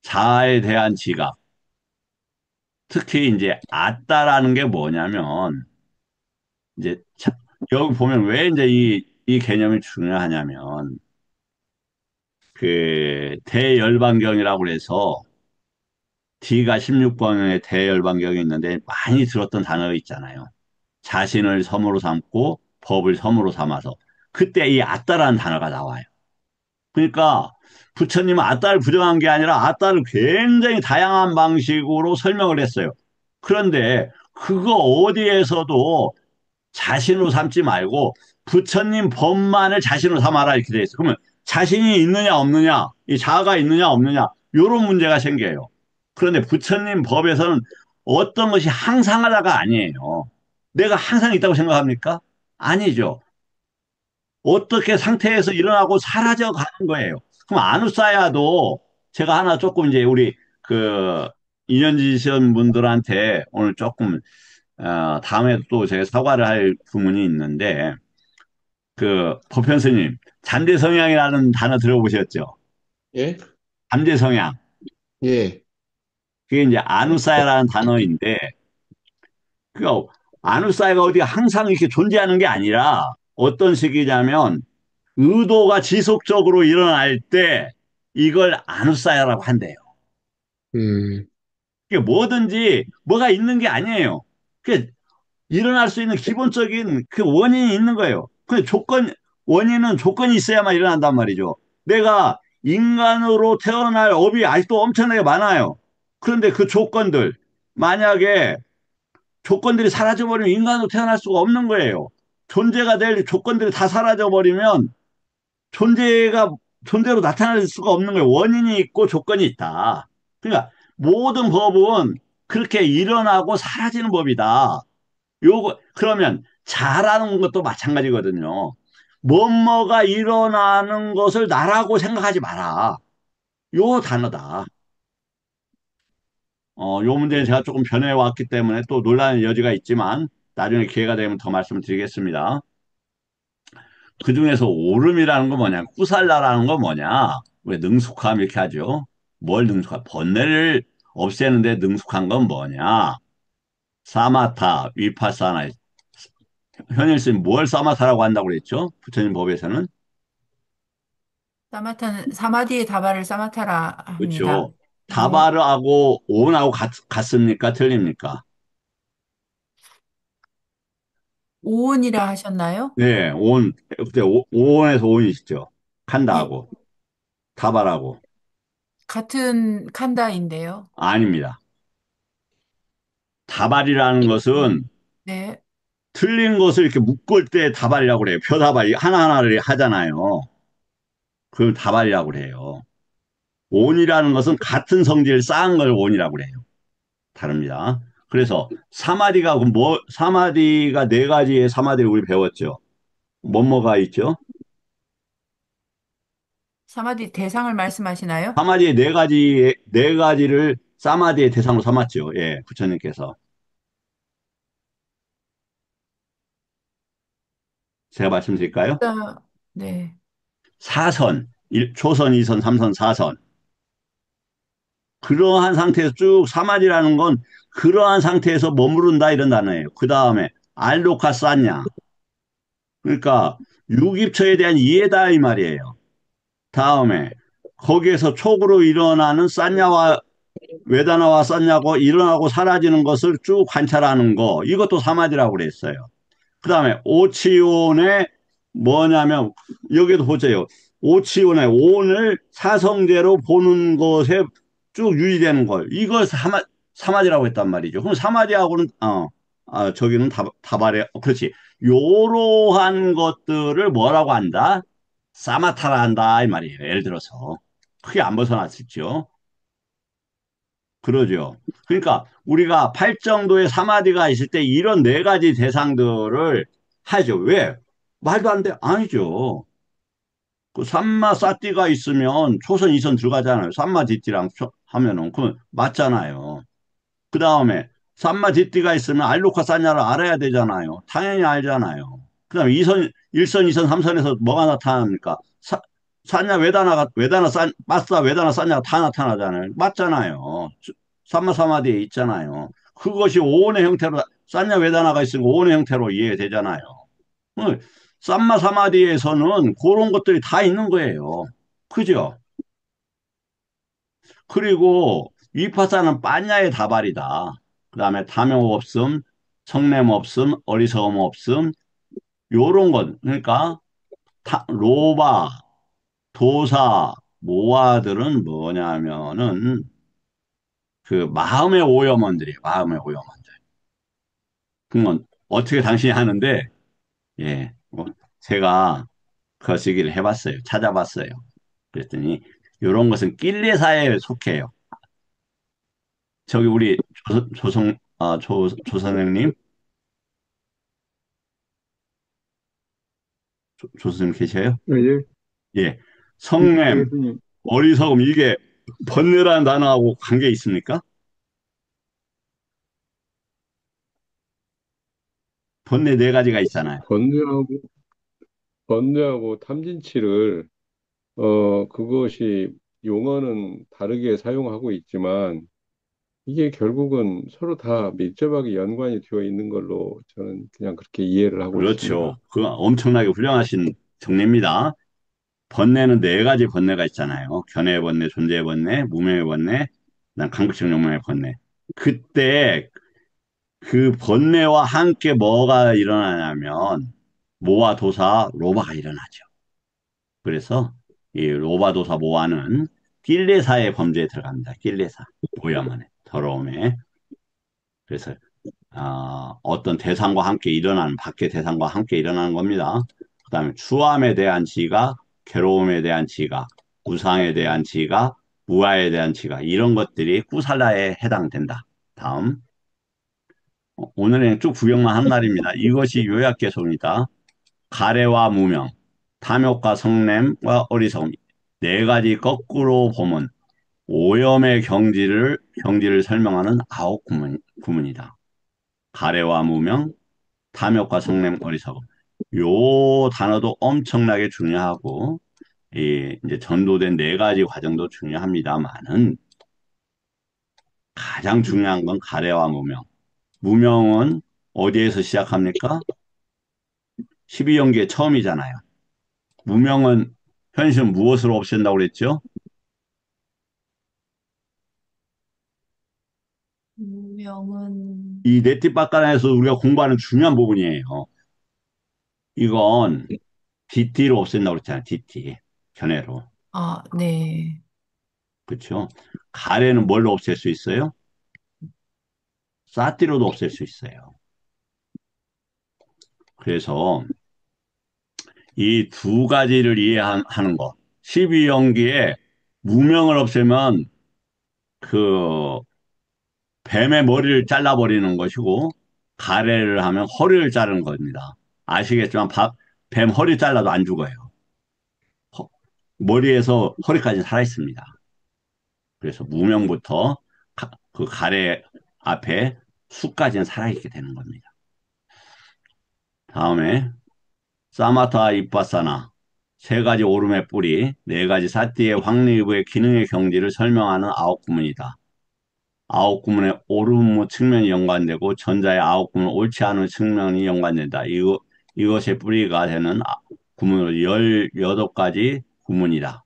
자아에 대한 지각. 특히 이제 아따라는 게 뭐냐면 이제 여기 보면 왜 이제 이 개념이 중요하냐면 그 대열반경이라고 그래서 D가 16번의 대열반경이 있는데 많이 들었던 단어 있잖아요. 자신을 섬으로 삼고 법을 섬으로 삼아서 그때 이 아따라는 단어가 나와요. 그러니까 부처님은 아따를 부정한 게 아니라 아따를 굉장히 다양한 방식으로 설명을 했어요. 그런데 그거 어디에서도 자신으로 삼지 말고 부처님 법만을 자신으로 삼아라 이렇게 돼 있어. 그러면 자신이 있느냐 없느냐, 이 자아가 있느냐 없느냐 이런 문제가 생겨요. 그런데 부처님 법에서는 어떤 것이 항상하다가 아니에요. 내가 항상 있다고 생각합니까? 아니죠. 어떻게 상태에서 일어나고 사라져 가는 거예요. 그럼 아누사야도 제가 하나 조금 이제 우리 그 인연지신 분들한테 오늘 조금 다음에 또 제가 사과를 할 부분이 있는데, 그, 법현스님, 잠재성향이라는 단어 들어보셨죠? 예? 잠재성향. 예. 그게 이제 아누사야라는 단어인데, 그, 아누사야가 어디 항상 이렇게 존재하는 게 아니라, 어떤 식이냐면, 의도가 지속적으로 일어날 때, 이걸 아누사야라고 한대요. 음, 그게 뭐든지, 뭐가 있는 게 아니에요. 그 일어날 수 있는 기본적인 그 원인이 있는 거예요. 그 원인은 조건이 있어야만 일어난단 말이죠. 내가 인간으로 태어날 업이 아직도 엄청나게 많아요. 그런데 그 조건들, 만약에 조건들이 사라져버리면 인간으로 태어날 수가 없는 거예요. 존재가 될 조건들이 다 사라져버리면 존재가 존재로 나타날 수가 없는 거예요. 원인이 있고 조건이 있다. 그러니까 모든 법은 그렇게 일어나고 사라지는 법이다. 그러면 잘하는 것도 마찬가지거든요. 뭐뭐가 일어나는 것을 나라고 생각하지 마라. 요 단어다. 요 문제는 제가 조금 변해왔기 때문에 또 논란의 여지가 있지만 나중에 기회가 되면 더 말씀을 드리겠습니다. 그 중에서 오름이라는 건 뭐냐, 꾸살라라는 건 뭐냐, 왜 능숙함 이렇게 하죠. 뭘 능숙함? 번뇌를 없애는데 능숙한 건 뭐냐? 사마타, 위파사나, 현일스님 뭘 사마타라고 한다고 그랬죠? 부처님 법에서는? 사마타는 사마디의 다발을 사마타라 합니다. 그렇죠. 네. 다바르하고 오온하고 같습니까? 틀립니까? 오온이라 하셨나요? 네, 온, 그때 오온에서 온이시죠. 예, 칸다하고, 다바르하고. 같은 칸다인데요. 아닙니다. 다발이라는 것은 네. 틀린 것을 이렇게 묶을 때 다발이라고 그래요. 표다발이 하나하나를 하잖아요. 그걸 다발이라고 그래요. 온이라는 것은 같은 성질을 쌓은 걸 온이라고 그래요. 다릅니다. 그래서 사마디가 네 가지의 사마디를 우리 배웠죠. 뭐뭐가 있죠? 사마디 대상을 말씀하시나요? 사마디의 네 가지를 사마디의 대상으로 삼았죠. 예, 부처님께서. 제가 말씀드릴까요? 네. 사선, 초선, 이선, 삼선, 사선. 그러한 상태에서 쭉 사마디라는 건 그러한 상태에서 머무른다 이런 단어예요. 그 다음에 알로카 쌌냐. 그러니까 유깁처에 대한 이해다 이 말이에요. 다음에 거기에서 촉으로 일어나는 쌌냐와 외다나와 쌌냐고 일어나고 사라지는 것을 쭉 관찰하는 거 이것도 사마디라고 그랬어요. 그 다음에 오치온의 뭐냐면 여기도 보세요. 오치오네 오늘 사성제로 보는 것에 쭉 유지되는 걸 이걸 사마디라고 했단 말이죠. 그럼 사마디하고는 저기는 다발에 그렇지. 요러한 것들을 뭐라고 한다? 사마타라 한다 이 말이에요. 예를 들어서 크게 안 벗어났었죠. 그러죠. 그러니까 우리가 팔정도의 사마디가 있을 때 이런 네 가지 대상들을 하죠. 왜? 말도 안 돼. 아니죠. 그 삼마 사띠가 있으면 초선 이선 들어가잖아요. 삼마 디띠랑 하면은 그 맞잖아요. 그 다음에 삼마 디띠가 있으면 알로카 사냐를 알아야 되잖아요. 당연히 알잖아요. 그 다음에 이선 1선, 2선, 3선에서 뭐가 나타납니까? 사냐, 외다나, 마싸, 외다나, 사냐 다 나타나잖아요. 맞잖아요. 삼마 사마디에 있잖아요. 그것이 오온의 형태로, 사냐, 외다나가 있으면 오온의 형태로 이해되잖아요. 어, 삼마 사마디에서는 그런 것들이 다 있는 거예요. 그죠? 그리고 위파사는 빠냐의 다발이다. 그 다음에 탐욕 없음, 성냄 없음, 어리석음 없음, 요런 것. 그러니까 로바, 도사, 모아들은 뭐냐면은 그 마음의 오염원들이에요. 마음의 오염원들. 그건 어떻게 당신이 하는데 예, 제가 거시기를 해봤어요. 찾아봤어요. 그랬더니 이런 것은 낄레사에 속해요. 저기 우리 조 선생님, 조 선생님 계셔요? 예, 예. 예, 성냄, 교수님. 어리석음 이게 번뇌라는 단어하고 관계 있습니까? 번뇌 네 가지가 있잖아요. 번뇌하고, 번뇌하고 탐진치를, 그것이 용어는 다르게 사용하고 있지만, 이게 결국은 서로 다 밀접하게 연관이 되어 있는 걸로 저는 그냥 그렇게 이해를 하고 그렇죠. 있습니다. 그 엄청나게 훌륭하신 정리입니다. 번뇌는 네 가지 번뇌가 있잖아요. 견해의 번뇌, 존재의 번뇌, 무명의 번뇌, 그다음 강박적 욕망의 번뇌. 그때 그 번뇌와 함께 뭐가 일어나냐면 모아 도사 로바가 일어나죠. 그래서 이 로바 도사 모아는 낄레사의 범죄에 들어갑니다. 낄레사 오염원에 더러움에. 그래서 어떤 대상과 함께 일어나는 밖의 대상과 함께 일어나는 겁니다. 그다음에 추함에 대한 지각, 괴로움에 대한 지각, 우상에 대한 지각, 무아에 대한 지각 이런 것들이 꾸살라에 해당된다. 다음 오늘은 쭉 구경만 한 날입니다. 이것이 요약개송이다. 가래와 무명, 탐욕과 성냄과 어리석음 네 가지 거꾸로 보면 오염의 경지를 설명하는 아홉 구문이다. 가래와 무명, 탐욕과 성냄, 어리석음. 요 단어도 엄청나게 중요하고, 이제 전도된 네 가지 과정도 중요합니다만은, 가장 중요한 건 가래와 무명. 무명은 어디에서 시작합니까? 12연기의 처음이잖아요. 무명은 현실 무엇으로 없앤다고 그랬죠? 유명은, 이 네티바까나에서 우리가 공부하는 중요한 부분이에요. 이건 DT로 없앤다고 그랬잖아요. DT. 견해로. 네. 그렇죠? 가래는 뭘로 없앨 수 있어요? 사티로도 없앨 수 있어요. 그래서 이 두 가지를 이해하는 것. 12연기에 무명을 없애면 그 뱀의 머리를 잘라버리는 것이고 가래를 하면 허리를 자르는 겁니다. 아시겠지만 뱀 허리 잘라도 안 죽어요. 허- 머리에서 허리까지 살아 있습니다. 그래서 무명부터 그 가래 앞에 수까지는 살아있게 되는 겁니다. 다음에 사마타 이빠사나 세 가지 오름의 뿌리, 네 가지 사띠의 확립의 기능의 경지를 설명하는 아홉 구문이다. 아홉 구문의 오름 측면이 연관되고 전자의 아홉 구문 옳지 않은 측면이 연관된다. 이것의 뿌리가 되는 구문으로 18가지 구문이다.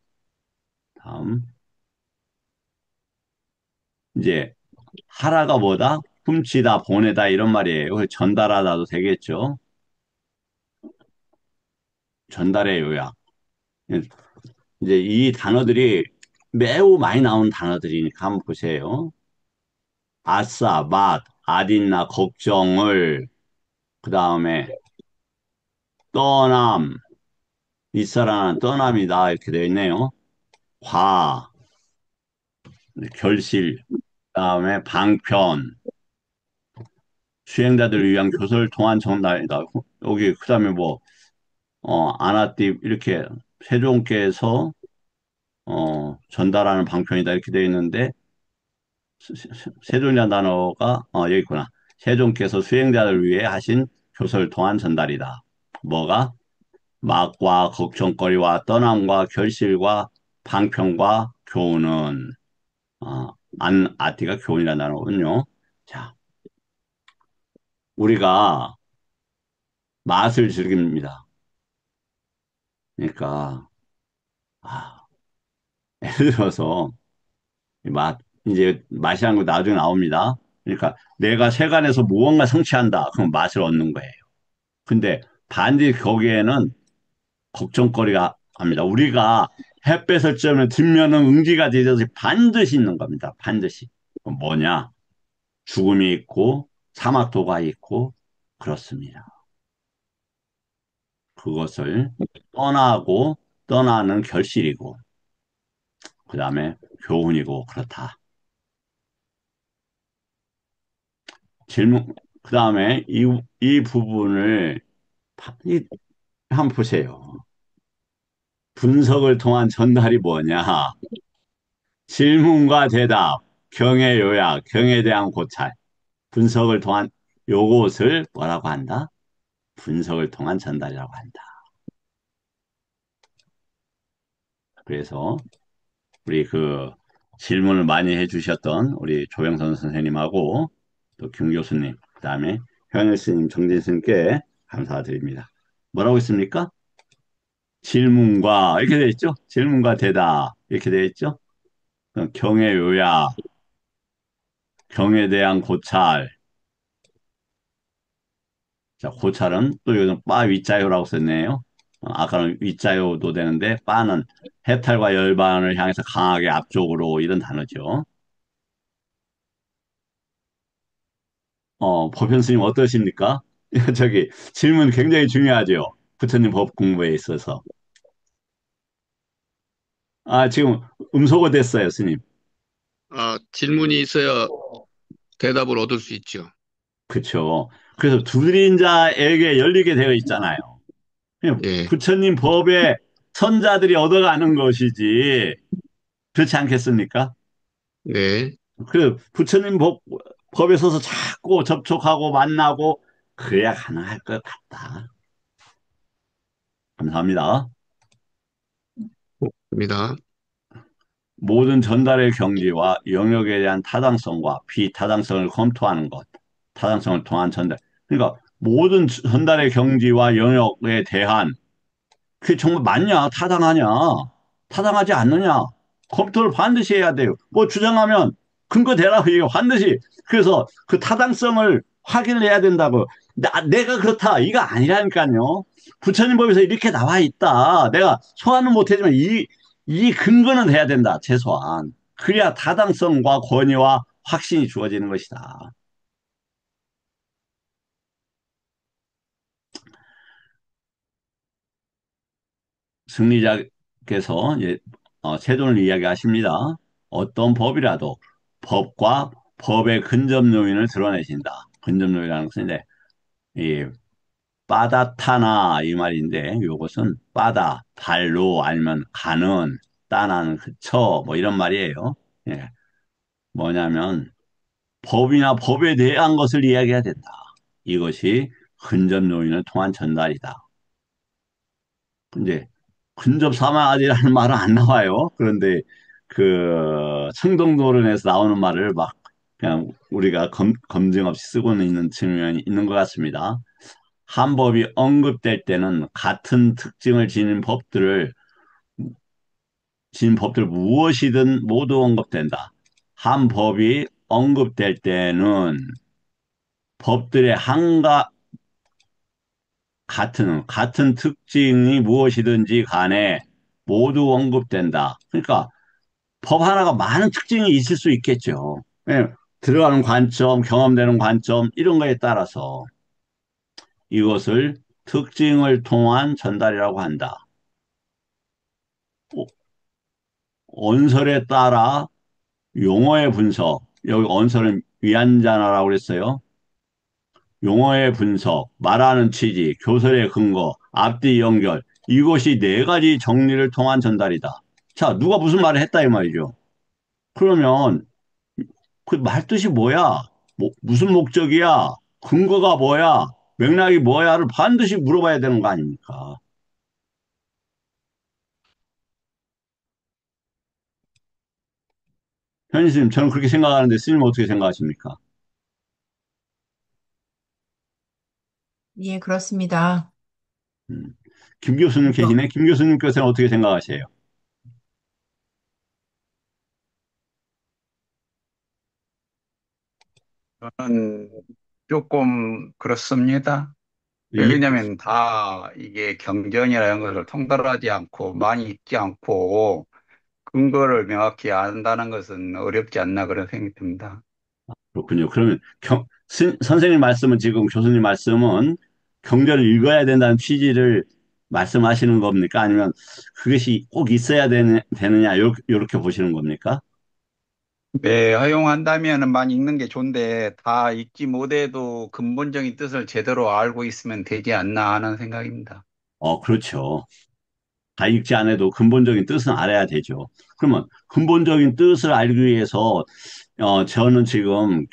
다음 이제 하라가 뭐다? 훔치다, 보내다 이런 말이에요. 전달하다도 되겠죠. 전달의 요약. 이제 이 단어들이 매우 많이 나오는 단어들이니까 한번 보세요. 아싸, 맛, 아딘나, 걱정을, 그 다음에 떠남, 있어라는 떠남이다. 이렇게 되어 있네요. 과, 결실, 그 다음에 방편, 수행자들을 위한 교서를 통한 정답이다. 여기, 그 다음에 뭐, 아나띠, 이렇게 세종께서, 전달하는 방편이다. 이렇게 되어 있는데, 세종이라는 단어가, 여기 있구나. 세종께서 수행자를 위해 하신 교서를 통한 전달이다. 뭐가? 막과 걱정거리와 떠남과 결실과 방편과 교훈은, 아띠가 교훈이라는 단어거든요. 자, 우리가 맛을 즐깁니다. 그러니까, 아, 예를 들어서, 이제 맛이라는 거 나중에 나옵니다. 그러니까 내가 세간에서 무언가 성취한다. 그럼 맛을 얻는 거예요. 근데 반드시 거기에는 걱정거리가 합니다. 우리가 햇볕을 쬐면 뒷면은 응지가 되듯이 반드시 있는 겁니다. 반드시. 그럼 뭐냐? 죽음이 있고 사막도가 있고 그렇습니다. 그것을 떠나고 떠나는 결실이고 그 다음에 교훈이고 그렇다. 질문 그 다음에 이 부분을 한번 보세요. 분석을 통한 전달이 뭐냐? 질문과 대답, 경의 요약, 경에 대한 고찰. 분석을 통한 요것을 뭐라고 한다? 분석을 통한 전달이라고 한다. 그래서 우리 그 질문을 많이 해주셨던 우리 조영선 선생님하고 또 김 교수님, 그 다음에 현일 스님, 정진 스님께 감사드립니다. 뭐라고 했습니까? 질문과 이렇게 되어 있죠? 질문과 대답 이렇게 되어 있죠? 경의 요약, 경에 대한 고찰. 자, 고찰은 또 요즘 빠 위자요라고 썼네요. 아까는 위자요도 되는데 빠는 해탈과 열반을 향해서 강하게 앞쪽으로 이런 단어죠. 법현 스님 어떠십니까? 저기 질문 굉장히 중요하죠. 부처님 법 공부에 있어서. 지금 음소거 됐어요, 스님. 질문이 있어야 대답을 얻을 수 있죠. 그렇죠. 그래서 두드린 자에게 열리게 되어 있잖아요. 그냥 예, 부처님 법에 선자들이 얻어가는 것이지. 그렇지 않겠습니까? 네. 그래, 부처님 법에 서서 자꾸 접촉하고 만나고 그래야 가능할 것 같다. 감사합니다. 입니다. 모든 전달의 경지와 영역에 대한 타당성과 비타당성을 검토하는 것. 타당성을 통한 전달. 그러니까 모든 전달의 경지와 영역에 대한 그게 정말 맞냐? 타당하냐? 타당하지 않느냐? 검토를 반드시 해야 돼요. 뭐 주장하면 근거 대라고 얘기해. 반드시. 그래서 그 타당성을 확인을 해야 된다고. 내가 그렇다. 이거 아니라니까요. 부처님 법에서 이렇게 나와 있다. 내가 소화는 못하지만 이 근거는 해야 된다. 최소한. 그래야 타당성과 권위와 확신이 주어지는 것이다. 승리자께서 이제 세존을 이야기하십니다. 어떤 법이라도 법과 법의 근접 요인을 드러내신다. 근접 요인이라는 것은 이제 이 빠다타나 이 말인데 이것은 빠다 발로 아니면 가는 따나는 그쳐 뭐 이런 말이에요. 예. 뭐냐면 법이나 법에 대한 것을 이야기해야 된다. 이것이 근접 요인을 통한 전달이다. 근데 근접 사마리라는 말은 안 나와요. 그런데 그 청동도론에서 나오는 말을 막 그냥 우리가 검증 없이 쓰고는 있는 측면이 있는 것 같습니다. 한 법이 언급될 때는 같은 특징을 지닌 법들 무엇이든 모두 언급된다. 한 법이 언급될 때는 법들의 같은 특징이 무엇이든지 간에 모두 언급된다. 그러니까 법 하나가 많은 특징이 있을 수 있겠죠. 예, 들어가는 관점, 경험되는 관점, 이런 거에 따라서 이것을 특징을 통한 전달이라고 한다. 어, 언설에 따라 용어의 분석, 여기 언설은 위안자나라고 그랬어요. 용어의 분석, 말하는 취지, 교설의 근거, 앞뒤 연결, 이것이 네 가지 정리를 통한 전달이다. 자, 누가 무슨 말을 했다 이 말이죠. 그러면 그 말 뜻이 뭐야? 무슨 목적이야? 근거가 뭐야? 맥락이 뭐야를 반드시 물어봐야 되는 거 아닙니까? 현희 스님, 저는 그렇게 생각하는데 스님 어떻게 생각하십니까? 예, 그렇습니다. 음. 김 교수님 계시네? 김 교수님께서는 어떻게 생각하세요? 저는 조금 그렇습니다. 예, 왜냐하면 다 이게 경전이라는 것을 통달하지 않고 많이 읽지 않고 근거를 명확히 안다는 것은 어렵지 않나 그런 생각이 듭니다. 그렇군요. 그러면 선생님 말씀은 지금 교수님 말씀은 경전을 읽어야 된다는 취지를 말씀하시는 겁니까? 아니면 그것이 꼭 있어야 되느냐, 요렇게 보시는 겁니까? 네, 허용한다면 많이 읽는 게 좋은데 다 읽지 못해도 근본적인 뜻을 제대로 알고 있으면 되지 않나 하는 생각입니다. 그렇죠. 다 읽지 않아도 근본적인 뜻은 알아야 되죠. 그러면 근본적인 뜻을 알기 위해서 저는 지금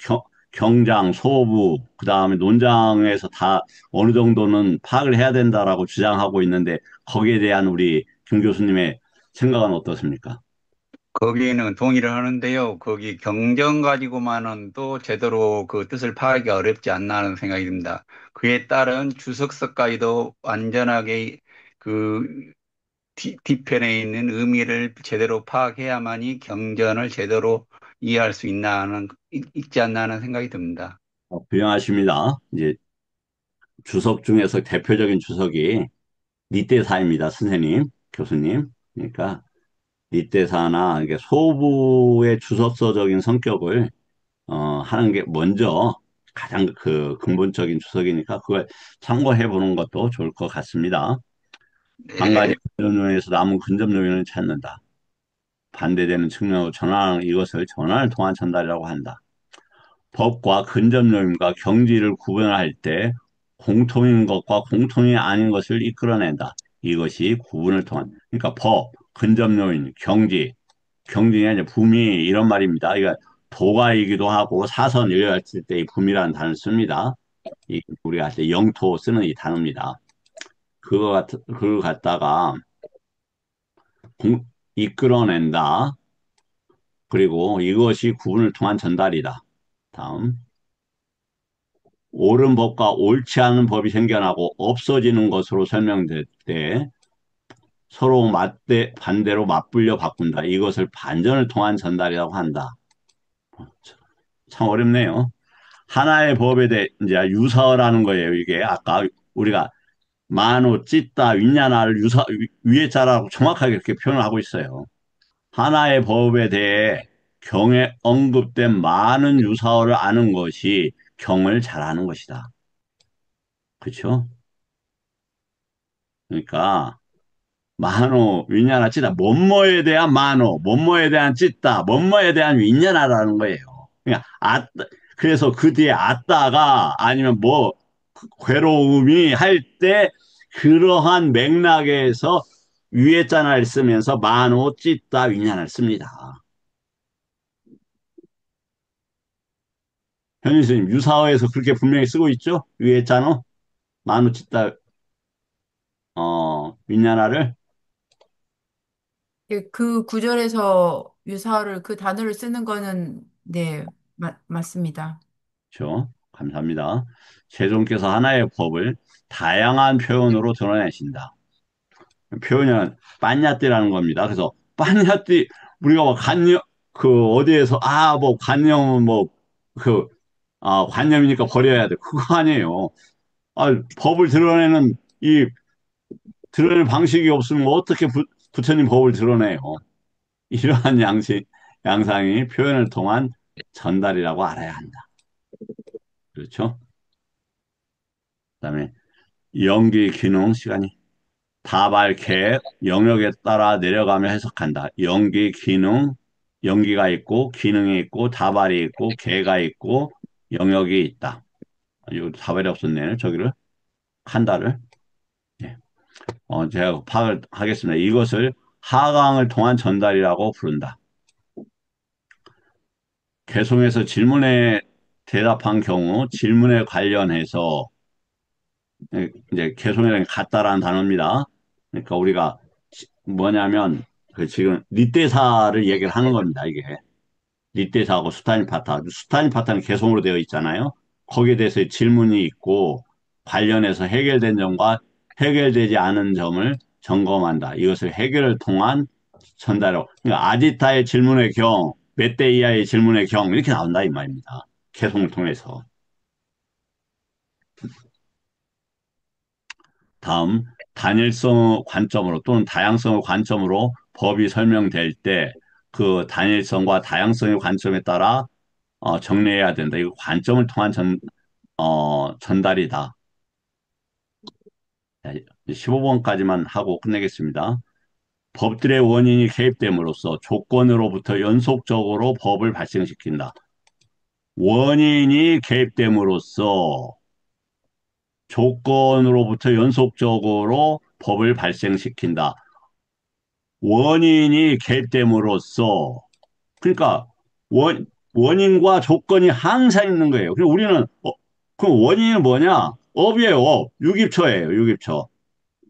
경장, 소부, 그 다음에 논장에서 다 어느 정도는 파악을 해야 된다라고 주장하고 있는데 거기에 대한 우리 김 교수님의 생각은 어떻습니까? 거기에는 동의를 하는데요. 거기 경전 가지고만은 또 제대로 그 뜻을 파악하기가 어렵지 않나 하는 생각이 듭니다. 그에 따른 주석서까지도 완전하게 그 뒤편에 있는 의미를 제대로 파악해야만이 경전을 제대로 이해할 수 있나 하는, 있지 않나 하는 생각이 듭니다. 부영하십니다. 이제 주석 중에서 대표적인 주석이 니떼사입니다. 선생님, 교수님. 그러니까 니떼사나 이게 소부의 주석서적인 성격을 하는 게 먼저 가장 그 근본적인 주석이니까 그걸 참고해 보는 것도 좋을 것 같습니다. 한 가지 네, 근접 요인에서 남은 근접 요인을 찾는다. 반대되는 측면으로 전환, 이것을 전환을 통한 전달이라고 한다. 법과 근접 요인과 경지를 구분할 때 공통인 것과 공통이 아닌 것을 이끌어낸다. 이것이 구분을 통한, 그러니까 법, 근접 요인, 경지, 경지가 이제 부미 이런 말입니다. 이거 도가이기도 하고 사선 이럴 때 이 부미라는 단어를 씁니다. 우리가 할 때 영토 쓰는 이 단어입니다. 그걸 갖다가 이끌어낸다. 그리고 이것이 구분을 통한 전달이다. 다음. 옳은 법과 옳지 않은 법이 생겨나고 없어지는 것으로 설명될 때 서로 반대로 맞불려 바꾼다. 이것을 반전을 통한 전달이라고 한다. 참 어렵네요. 하나의 법에 대해 이제 유사어라는 거예요. 이게 아까 우리가 만호, 찢다, 윈냐나를 위에 자라고 정확하게 이렇게 표현을 하고 있어요. 하나의 법에 대해 경에 언급된 많은 유사어를 아는 것이 경을 잘하는 것이다. 그렇죠? 그러니까 만호, 윈냐나, 찢다. 뭐뭐에 대한 만호, 뭐뭐에 대한 찢다, 뭐뭐에 대한 윈냐나라는 거예요. 그러니까 그래서 그 뒤에 아따가 아니면 뭐 괴로움이 할 때 그러한 맥락에서 위에 자나를 쓰면서 만호, 찢다, 윈냐나를 씁니다. 현진 스님, 유사어에서 그렇게 분명히 쓰고 있죠? 위에 자노, 만호, 찢다, 윈냐나를. 예, 그 구절에서 유사어를 그 단어를 쓰는 거는 네, 맞습니다. 그렇죠? 감사합니다. 세종께서 하나의 법을 다양한 표현으로 드러내신다. 표현은 빤야띠라는 겁니다. 그래서 빤야띠 우리가 뭐 관념 그 어디에서 뭐 관념은 관념이니까 버려야 돼. 그거 아니에요. 법을 드러내는 이 드러낼 방식이 없으면 어떻게 부처님 법을 드러내요? 이러한 양상이 표현을 통한 전달이라고 알아야 한다. 그렇죠? 그다음에 연기, 기능, 시간이 다발, 계획, 영역에 따라 내려가며 해석한다. 연기, 기능, 연기가 있고, 기능이 있고, 다발이 있고, 계가 있고, 영역이 있다. 이거 다발이 없었네요. 저기를, 칸다를. 예. 제가 파악을 하겠습니다. 이것을 하강을 통한 전달이라고 부른다. 개송에서 질문에 대답한 경우 질문에 관련해서 이제 개송이랑 같다라는 단어입니다. 그러니까 우리가 뭐냐면 그 지금 릿대사를 얘기를 하는 겁니다. 이게 릿대사하고 수타니파타. 수타니파타는 개송으로 되어 있잖아요. 거기에 대해서 질문이 있고 관련해서 해결된 점과 해결되지 않은 점을 점검한다. 이것을 해결을 통한 전달로. 그러니까 아지타의 질문의 경, 메테이아의 질문의 경 이렇게 나온다 이 말입니다. 개송을 통해서. 다음 단일성 관점으로 또는 다양성의 관점으로 법이 설명될 때 그 단일성과 다양성의 관점에 따라 정리해야 된다. 이거 관점을 통한 전달이다. 15번까지만 하고 끝내겠습니다. 법들의 원인이 개입됨으로써 조건으로부터 연속적으로 법을 발생시킨다. 원인이 개입됨으로써 조건으로부터 연속적으로 법을 발생시킨다. 원인이 개입됨으로써 그러니까 원인과 조건이 항상 있는 거예요. 그럼 우리는 그럼 원인은 뭐냐? 업이에요. 업. 유기처예요. 유기처.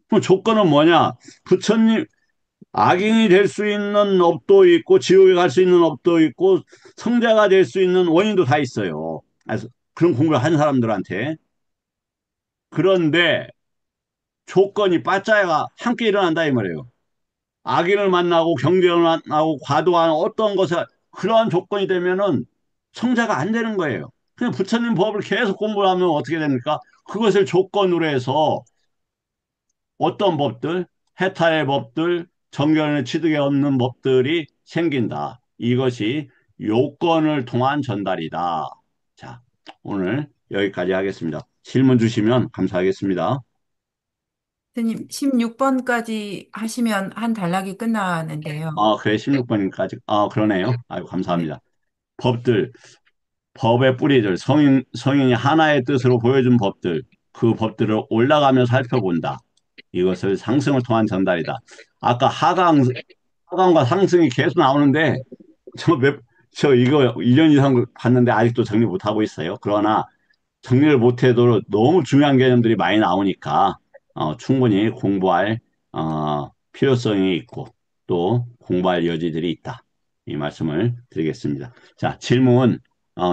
그럼 조건은 뭐냐? 부처님 악인이 될 수 있는 업도 있고 지옥에 갈 수 있는 업도 있고 성자가 될 수 있는 원인도 다 있어요. 그래서 그런 공부를 한 사람들한테 그런데 조건이 빠짜야가 함께 일어난다 이 말이에요. 악인을 만나고 경쟁을 만나고 과도한 어떤 것을 그러한 조건이 되면은 성자가 안 되는 거예요. 그냥 부처님 법을 계속 공부하면 어떻게 됩니까? 그것을 조건으로 해서 어떤 법들, 해탈의 법들, 정견의 취득에 없는 법들이 생긴다. 이것이 요건을 통한 전달이다. 자, 오늘 여기까지 하겠습니다. 질문 주시면 감사하겠습니다. 스님, 16번까지 하시면 한 단락이 끝나는데요. 그래, 16번까지. 그러네요. 아유, 네. 감사합니다. 법들, 법의 뿌리들, 성인이 하나의 뜻으로 보여준 법들, 그 법들을 올라가며 살펴본다. 이것을 상승을 통한 전달이다. 아까 하강과 상승이 계속 나오는데, 저 이거 1년 이상 봤는데 아직도 정리 못하고 있어요. 그러나 정리를 못해도 너무 중요한 개념들이 많이 나오니까, 충분히 공부할, 필요성이 있고, 또 공부할 여지들이 있다. 이 말씀을 드리겠습니다. 자, 질문,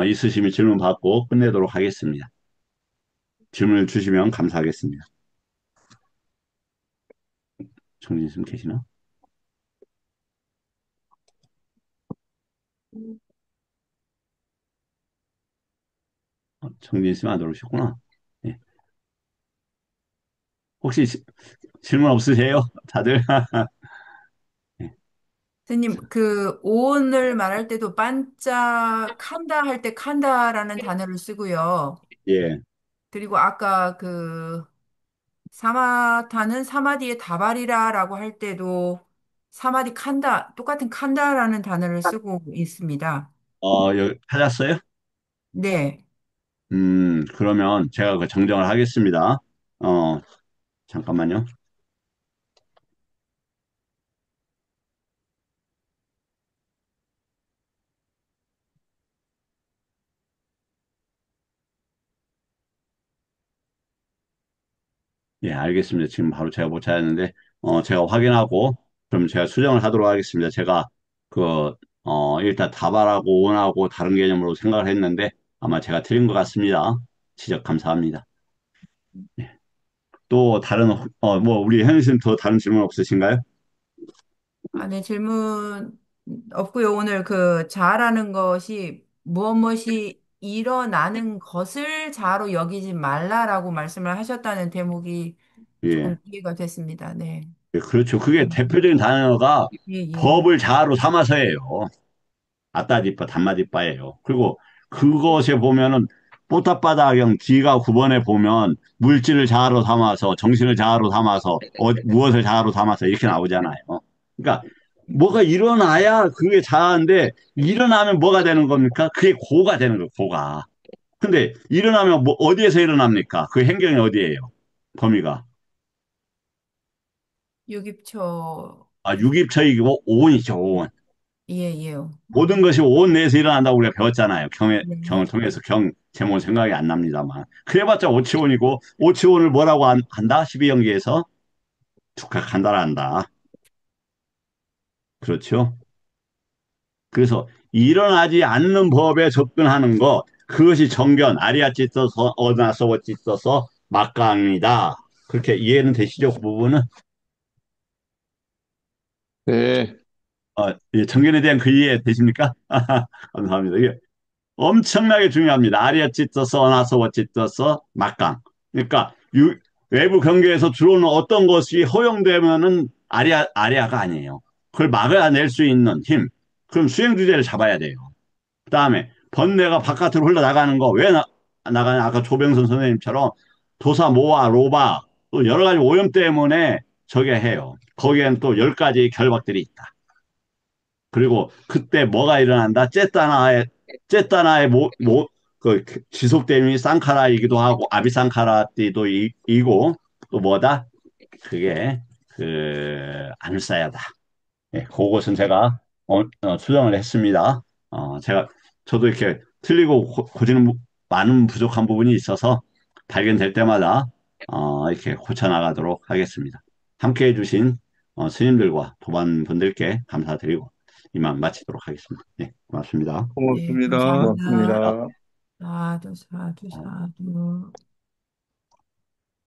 있으시면 질문 받고 끝내도록 하겠습니다. 질문을 주시면 감사하겠습니다. 정진 씨 계시나? 정진 씨만 안 들어오셨구나. 예. 혹시 질문 없으세요? 다들? 예. 스님, 그 오온을 말할 때도 반짝한다 할 때 칸다라는 단어를 쓰고요. 예. 그리고 아까 그 사마타는 사마디의 다발이라라고 할 때도 사마디 칸다, 똑같은 칸다라는 단어를 쓰고 있습니다. 여기 찾았어요? 네. 그러면 제가 그 정정을 하겠습니다. 잠깐만요. 예, 알겠습니다. 지금 바로 제가 못 찾았는데, 제가 확인하고, 그럼 제가 수정을 하도록 하겠습니다. 제가 일단 다발하고 원하고 다른 개념으로 생각을 했는데, 아마 제가 틀린 것 같습니다. 지적 감사합니다. 예. 또 다른, 우리 현님 더 다른 질문 없으신가요? 아, 네, 질문 없고요. 오늘 그 자아라는 것이 무엇이 일어나는 것을 자아로 여기지 말라라고 말씀을 하셨다는 대목이 예. 조금 이해가 됐습니다. 네. 예, 그렇죠. 그게 음, 대표적인 단어가 예, 예. 법을 자아로 삼아서예요. 아따디빠, 단마디빠예요. 그리고 그것에 보면은 뽀따빠다경 뒤가 9번에 보면 물질을 자아로 삼아서 정신을 자아로 삼아서 무엇을 자아로 삼아서 이렇게 나오잖아요. 그러니까 뭐가 일어나야 그게 자아인데 일어나면 뭐가 되는 겁니까? 그게 고가 되는 거예요, 고가. 근데 일어나면 뭐 어디에서 일어납니까? 그 행경이 어디예요? 범위가. 유깁초, 아, 육입처이고 오온이죠, 오온. 예, 예. 모든 것이 온 내에서 일어난다고 우리가 배웠잖아요. 네. 경을 통해서 제목은 생각이 안 납니다만. 그래봤자 오치온이고, 오치온을 뭐라고 한다? 12연기에서 축하한다라 한다. 그렇죠? 그래서 일어나지 않는 법에 접근하는 것, 그것이 정견, 아리아찌서서, 어나서워찌서서 막강이다. 그렇게 이해는 되시죠? 그 부분은? 네. 예, 정견에 대한 그 이해 되십니까? 감사합니다. 이게 엄청나게 중요합니다. 아리아찌떠서 어나서워찌떠서 막강. 그러니까 외부 경계에서 들어오는 어떤 것이 허용되면은 아리아가 아니에요. 그걸 막아낼 수 있는 힘. 그럼 수행 주제를 잡아야 돼요. 그다음에 번뇌가 바깥으로 흘러나가는 거 왜 나가냐? 아까 조병선 선생님처럼 도사, 모아, 로바 또 여러 가지 오염 때문에 저게 해요. 거기에는 또 10가지 결박들이 있다. 그리고 그때 뭐가 일어난다? 쨌다나의 그 지속됨이 쌍카라이기도 하고 아비쌍카라띠도 이고 또 뭐다? 그게 아누사야다. 예, 그것은 제가 수정을 했습니다. 제가 저도 이렇게 틀리고 고치는 많은 부족한 부분이 있어서 발견될 때마다 이렇게 고쳐나가도록 하겠습니다. 함께 해주신 스님들과 도반분들께 감사드리고 이만 마치도록 하겠습니다. 네, 고맙습니다. 네, 고맙습니다. 감사합니다. 고맙습니다. 사두, 사두, 사두.